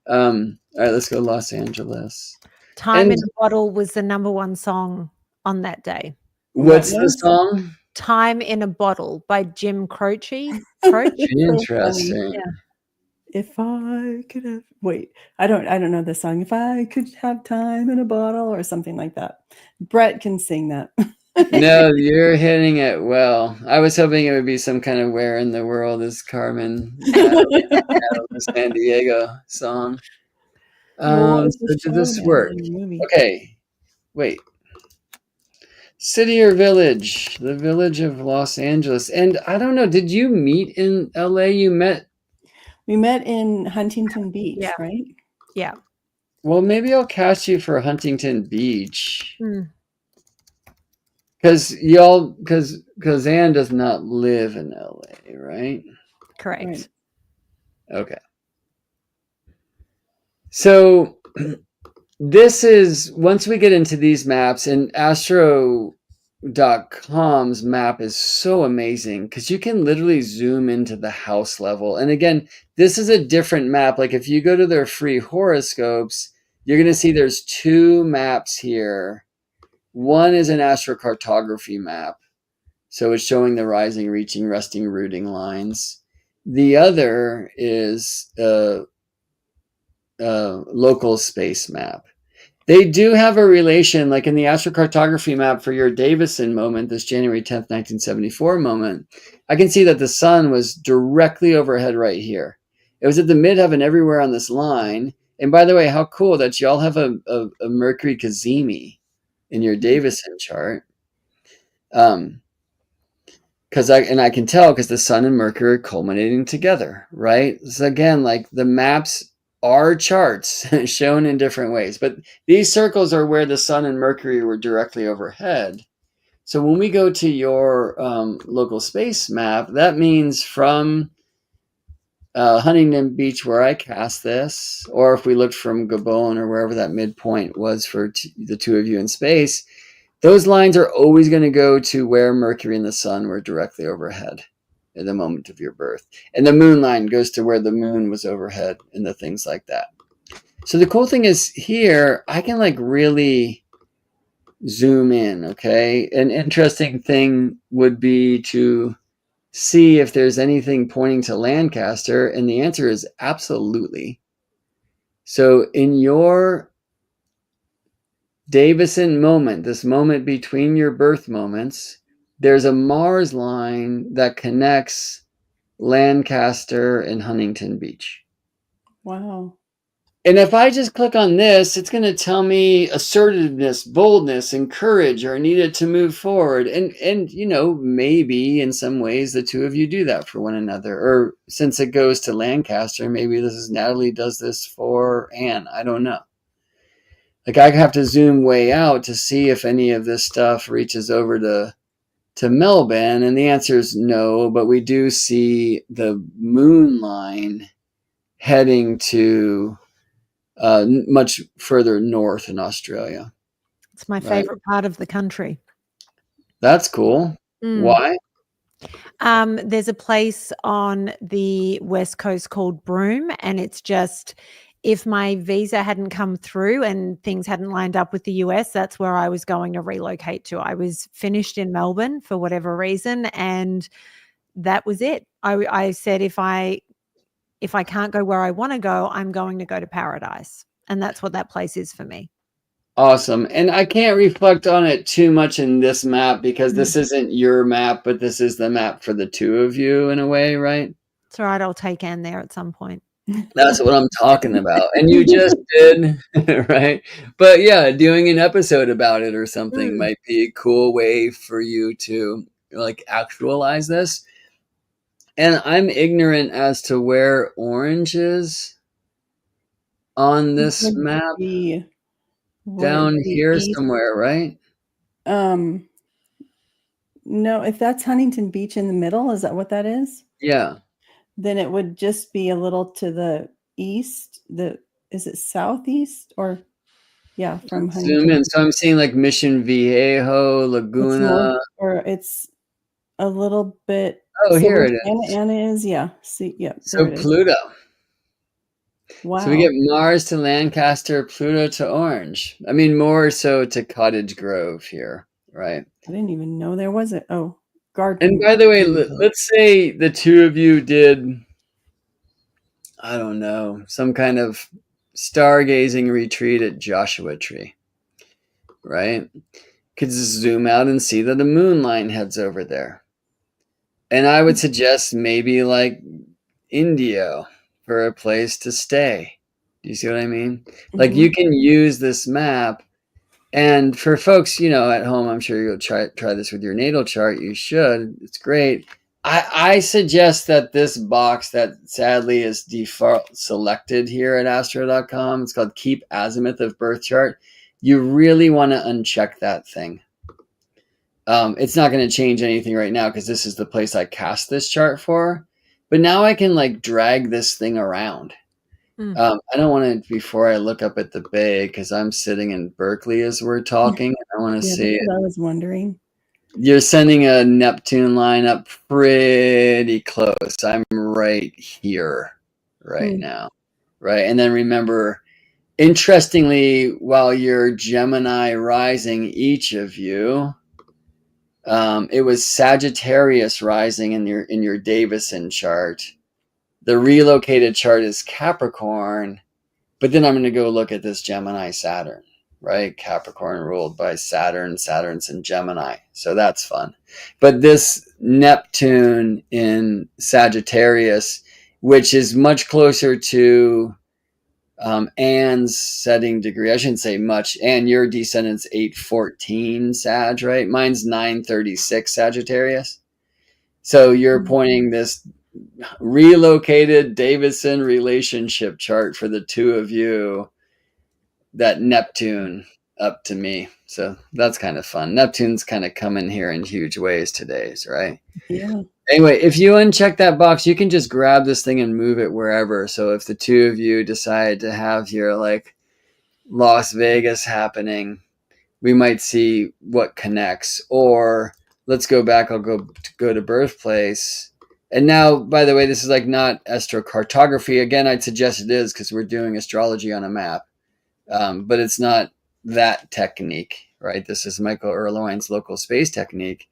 All right, let's go Los Angeles. Time in a Bottle was the #1 song on that day. What's the song? Time in a Bottle by Jim Croce. Interesting. Yeah. If I could have I don't know the song. If I could have time in a bottle or something like that. Brett can sing that. No, you're hitting it well. I was hoping it would be some kind of Where in the World is Carmen San Diego song. So did this work? Okay, wait. City or village? The village of Los Angeles. And I don't know, did you meet in LA? We met in Huntington Beach, right? Yeah. Well, maybe I'll cast you for Huntington Beach. Mm. Because Anne does not live in LA, right? Correct. Right. Okay. So this is, once we get into these maps, and Astro.com's map is so amazing because you can literally zoom into the house level. And again, this is a different map. Like if you go to their free horoscopes, you're going to see there's two maps here. One is an astrocartography map. So it's showing the rising, reaching, resting, rooting lines. The other is a local space map. They do have a relation, like in the astrocartography map for your Davison moment, this January 10th, 1974 moment, I can see that the sun was directly overhead right here. It was at the midheaven everywhere on this line. And by the way, how cool that y'all have a Mercury Cazimi in your Davison chart. Because I can tell because the sun and Mercury are culminating together, right? So again, like the maps are charts shown in different ways, but these circles are where the sun and Mercury were directly overhead. So when we go to your local space map, that means from Huntington Beach, where I cast this, or if we looked from Gabon or wherever that midpoint was for the two of you in space, those lines are always going to go to where Mercury and the sun were directly overhead at the moment of your birth. And the moon line goes to where the moon was overhead and the things like that. So the cool thing is here, I can like really zoom in, okay? An interesting thing would be to see if there's anything pointing to Lancaster, and the answer is absolutely. So in your Davison moment, this moment between your birth moments, there's a Mars line that connects Lancaster and Huntington Beach. Wow. And if I just click on this, it's going to tell me assertiveness, boldness, and courage are needed to move forward. And you know, maybe in some ways the two of you do that for one another. Or since it goes to Lancaster, maybe this is Natalie does this for Anne. I don't know. Like I have to zoom way out to see if any of this stuff reaches over to Melbourne, and the answer is no, but we do see the moon line heading to much further north in Australia. It's my favorite part of the country. That's cool. Why? There's a place on the West Coast called Broome, and it's just, if my visa hadn't come through and things hadn't lined up with the US, that's where I was going to relocate to. I was finished in Melbourne for whatever reason, and that was it. I said, if I can't go where I want to go, I'm going to go to paradise. And that's what that place is for me. Awesome. And I can't reflect on it too much in this map because this isn't your map, but this is the map for the two of you in a way, right? It's all right. I'll take Anne there at some point. That's what I'm talking about. And you just did, right? But yeah, doing an episode about it or something might be a cool way for you to like actualize this. And I'm ignorant as to where orange is on this map. Down here somewhere, right? No, if that's Huntington Beach in the middle, is that what that is? Yeah. Then it would just be a little to the east. Is it southeast or from Huntington? Zoom in. So I'm seeing like Mission Viejo, Laguna. It's a little bit. Oh, here it is. Anna is, yeah. See, yeah. So Pluto. Wow. So we get Mars to Lancaster, Pluto to Orange. I mean, more so to Cottage Grove here, right? I didn't even know there was a garden. And by the way, let's say the two of you did, I don't know, some kind of stargazing retreat at Joshua Tree, right? Could zoom out and see that the moon line heads over there. And I would suggest maybe like Indio for a place to stay. Do you see what I mean? Like you can use this map, and for folks, at home, I'm sure you'll try this with your natal chart. You should. It's great. I suggest that this box that sadly is default selected here at astro.com, it's called Keep Azimuth of Birth Chart. You really want to uncheck that thing. It's not going to change anything right now because this is the place I cast this chart for. But now I can like drag this thing around. I don't want to, before I look up at the bay, because I'm sitting in Berkeley as we're talking. I want to see it. I was wondering. You're sending a Neptune line up pretty close. I'm right here right now. Right. And then remember, interestingly, while you're Gemini rising, each of you, it was Sagittarius rising in your Davison chart. The relocated chart is Capricorn, but then I'm going to go look at this Gemini Saturn, right? Capricorn ruled by Saturn. Saturn's in Gemini, so that's fun. But this Neptune in Sagittarius, which is much closer to Anne's setting degree. I shouldn't say much. Anne, your descendant's 814 Sag, right? Mine's 936 Sagittarius. So you're pointing this relocated Davison relationship chart for the two of you, that Neptune up to me. So that's kind of fun. Neptune's kind of coming here in huge ways today, right? Yeah. Anyway, if you uncheck that box, you can just grab this thing and move it wherever. So if the two of you decide to have your like Las Vegas happening, we might see what connects. Or let's go back. I'll go to birthplace. And now, by the way, this is like not astrocartography. Again, I'd suggest it is because we're doing astrology on a map. But it's not that technique, right? This is Michael Erlewine's local space technique.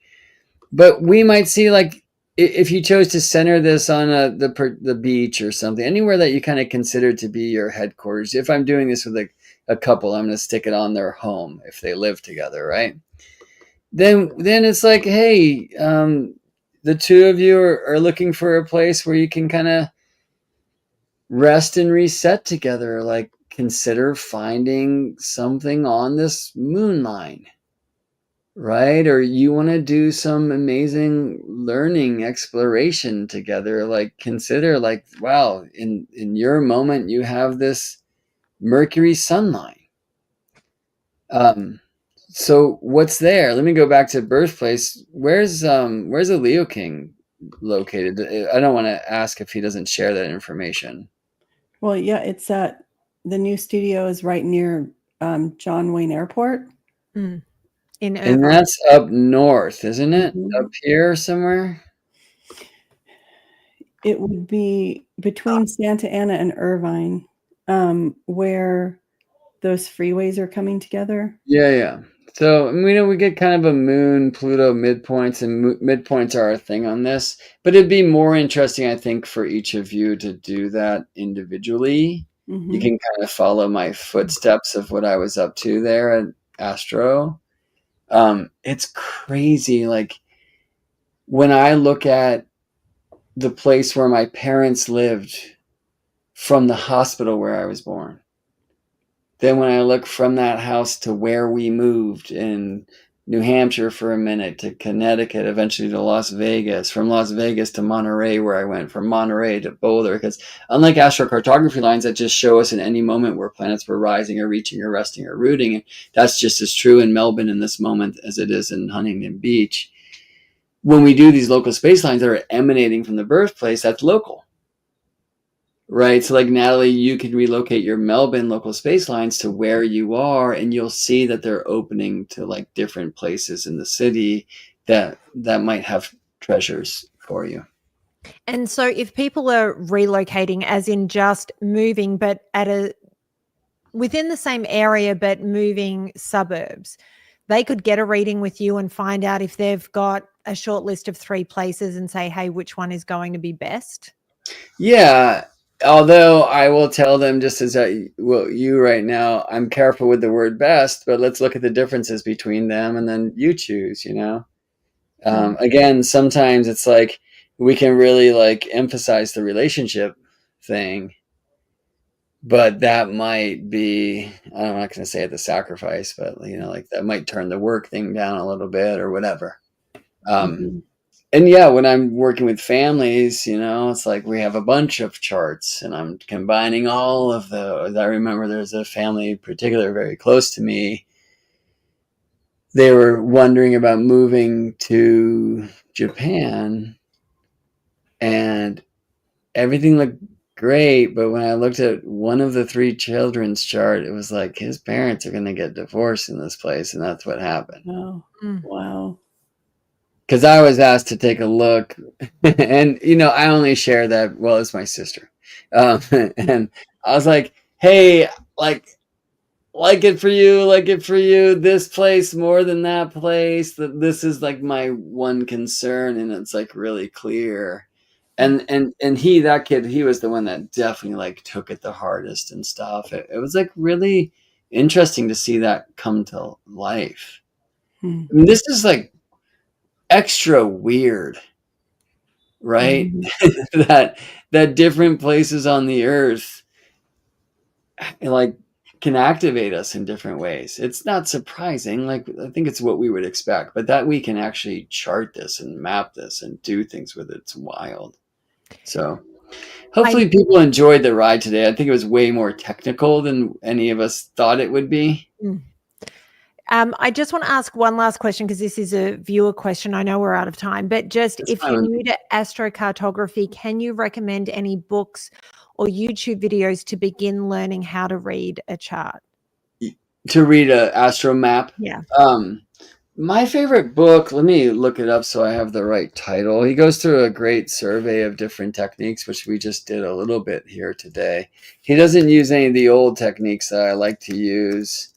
But we might see, like, if you chose to center this on the beach or something, anywhere that you kind of consider to be your headquarters. If I'm doing this with a couple, I'm going to stick it on their home if they live together, right? Then it's like, hey, the two of you are looking for a place where you can kind of rest and reset together. Like, consider finding something on this moon line, right? Or you want to do some amazing learning exploration together. Like, consider like, wow, in your moment, you have this Mercury sun line. So what's there? Let me go back to birthplace. Where's a Leo King located? I don't want to ask if he doesn't share that information. Well, yeah, it's the new studio is right near John Wayne Airport. in And Irvine. that's up north, isn't it? Mhm. Up here somewhere? It would be between Santa Ana and Irvine, where those freeways are coming together. Yeah. So we get kind of a moon Pluto midpoints, and midpoints are our thing on this. But it'd be more interesting, I think, for each of you to do that individually. You Mhm. can kind of follow my footsteps of what I was up to there at Astro. It's crazy. Like when I look at the place where my parents lived from the hospital where I was born, then when I look from that house to where we moved in New Hampshire for a minute, to Connecticut, eventually to Las Vegas, from Las Vegas to Monterey, where I went, from Monterey to Boulder, because unlike astrocartography lines that just show us in any moment where planets were rising or reaching or resting or rooting, and that's just as true in Melbourne in this moment as it is in Huntington Beach. When we do these local space lines that are emanating from the birthplace, that's local. Right. So like Natalie, you can relocate your Melbourne local space lines to where you are, and you'll see that they're opening to like different places in the city that might have treasures for you. And so if people are relocating, as in just moving, but within the same area, but moving suburbs, they could get a reading with you and find out if they've got a short list of 3 places and say, hey, which one is going to be best. Yeah. Although I will tell them, just as you right now, I'm careful with the word best, but let's look at the differences between them and then you choose, Again, sometimes it's like we can really like emphasize the relationship thing, but that might be, I'm not going to say at the sacrifice, but like that might turn the work thing down a little bit or whatever. Mhm. And yeah, when I'm working with families, it's like we have a bunch of charts and I'm combining all of those. I remember there's a family in particular very close to me. They were wondering about moving to Japan, and everything looked great, but when I looked at one of the 3 children's chart, it was like his parents are going to get divorced in this place, and that's what happened. Oh, Mm. wow. Because I was asked to take a look, and I only share that. Well, it's my sister, and I was like, "Hey, like it for you, like it for you. This place more than that place. That this is like my one concern, and it's like really clear." And that kid, he was the one that definitely like took it the hardest and stuff. It was like really interesting to see that come to life. Hmm. I mean, this is like extra weird, right? Mhm. that different places on the earth like can activate us in different ways. It's not surprising. Like I think it's what we would expect, but that we can actually chart this and map this and do things with it's wild. So hopefully people enjoyed the ride today. I think it was way more technical than any of us thought it would be. I just want to ask one last question because this is a viewer question. I know we're out of time, but just That's if fine you're with new to astrocartography, can you recommend any books or YouTube videos to begin learning how to read a chart? To read a AstroMap. Yeah. My favorite book, let me look it up so I have the right title. He goes through a great survey of different techniques, which we just did a little bit here today. He doesn't use any of the old techniques that I like to use.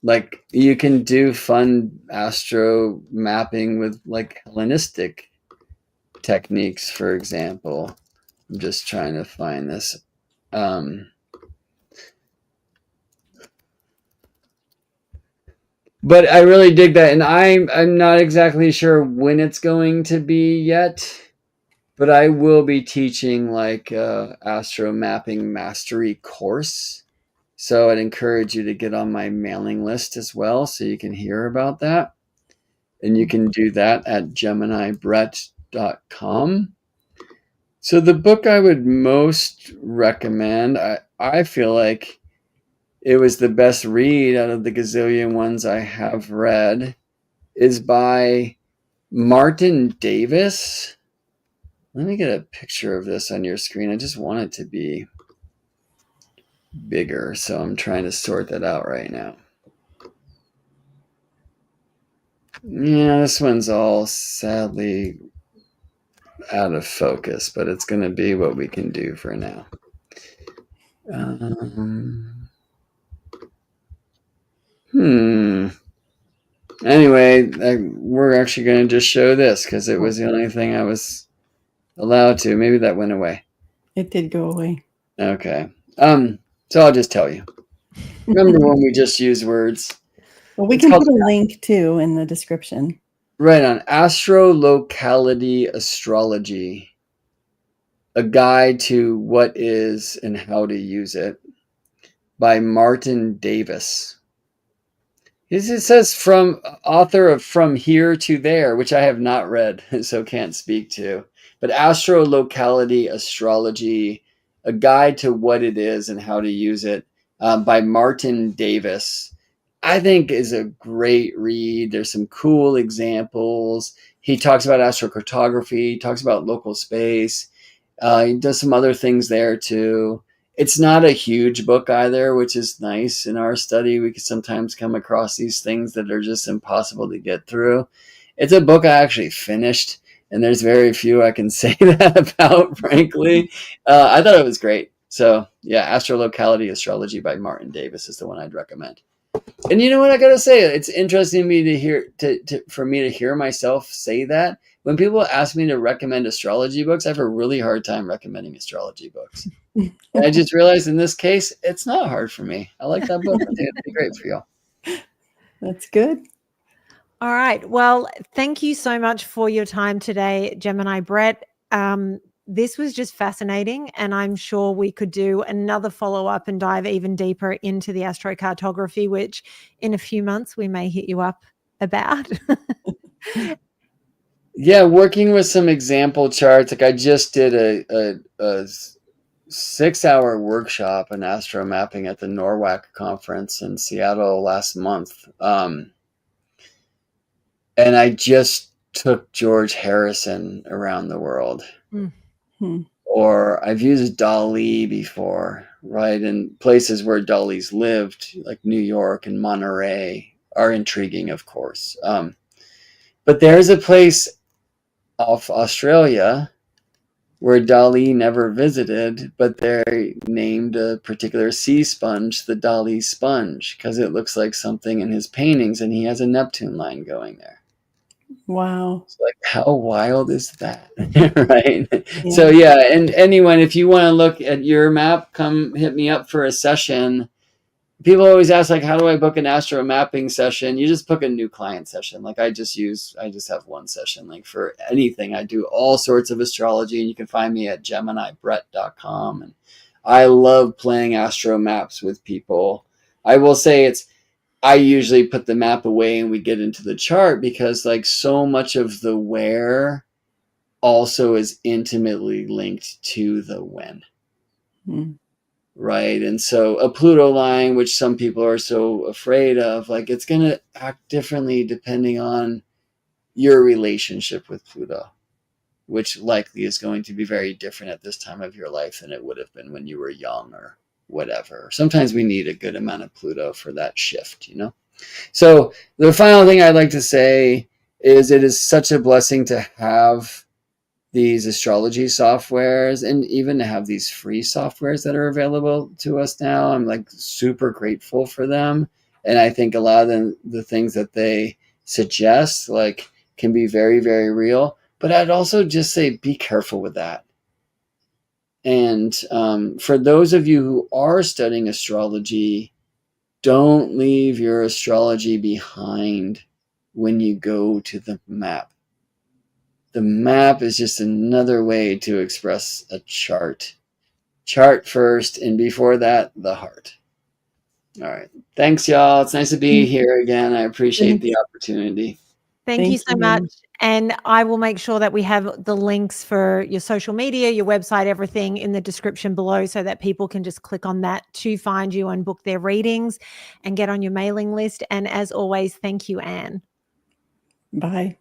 Like you can do fun astro mapping with like Hellenistic techniques, for example. I'm just trying to find this. But I really dig that, and I'm not exactly sure when it's going to be yet, but I will be teaching like astro mapping mastery course. So I'd encourage you to get on my mailing list as well so you can hear about that. And you can do that at geminibrett.com. So the book I would most recommend, I feel like it was the best read out of the gazillion ones I have read, is by Martin Davis. Let me get a picture of this on your screen. I just want it to be bigger, so I'm trying to sort that out right now. Yeah, this one's all sadly out of focus, but it's going to be what we can do for now. Anyway, we're actually going to just show this because it was the only thing I was allowed to. Maybe that went away. It did go away. Okay. So I'll just tell you. Remember when we just use words? Well, we It's can called- put a link too in the description. Right on. Astrolocality Astrology. A Guide to What Is and How to Use It by Martin Davis. It says from author of From Here to There, which I have not read, so can't speak to. But Astrolocality Astrology, A Guide to What It Is and How to Use It by Martin Davis, I think is a great read. There's some cool examples. He talks about astrocartography, he talks about local space. He does some other things there too. It's not a huge book either, which is nice. In our study, we can sometimes come across these things that are just impossible to get through. It's a book I actually finished, and there's very few I can say that about, frankly. I thought it was great. So, yeah, Astrolocality Astrology by Martin Davis is the one I'd recommend. And you know what I gotta say? It's interesting to me to hear for me to hear myself say that. When people ask me to recommend astrology books, I have a really hard time recommending astrology books. And I just realized in this case, it's not hard for me. I like that book. I think it'd be great for you. That's good. All right. Well, thank you so much for your time today, Gemini Brett. This was just fascinating, and I'm sure we could do another follow-up and dive even deeper into the astrocartography, which in a few months we may hit you up about. Yeah, working with some example charts. Like I just did a 6-hour workshop in AstroMapping at the NORWAC conference in Seattle last month. And I just took George Harrison around the world. Mm-hmm. Or I've used Dali before, right? And places where Dali's lived, like New York and Monterey, are intriguing, of course. But there's a place off Australia where Dali never visited, but they named a particular sea sponge the Dali sponge because it looks like something in his paintings, and he has a Neptune line going there. Wow. It's like, how wild is that? Right? Yeah. So yeah, and anyone, if you want to look at your map, come hit me up for a session. People always ask, like, how do I book an AstroMapping session? You just book a new client session. Like I just have one session. Like for anything, I do all sorts of astrology, and you can find me at GeminiBrett.com. And I love playing AstroMaps with people. I will say I usually put the map away and we get into the chart because like so much of the where also is intimately linked to the when. Mm. Right. And so a Pluto line, which some people are so afraid of, like it's going to act differently depending on your relationship with Pluto, which likely is going to be very different at this time of your life than it would have been when you were young or whatever. Sometimes we need a good amount of Pluto for that shift, you know? So the final thing I'd like to say is it is such a blessing to have these astrology softwares and even to have these free softwares that are available to us now. I'm like super grateful for them. And I think a lot of the things that they suggest like can be very, very real. But I'd also just say be careful with that. And for those of you who are studying astrology, don't leave your astrology behind when you go to the map. The map is just another way to express a chart. Chart first, and before that, the heart. All right. Thanks, y'all. It's nice to be here again. I appreciate the opportunity. Thank you so much. And I will make sure that we have the links for your social media, your website, everything in the description below so that people can just click on that to find you and book their readings and get on your mailing list. And as always, thank you, Anne. Bye.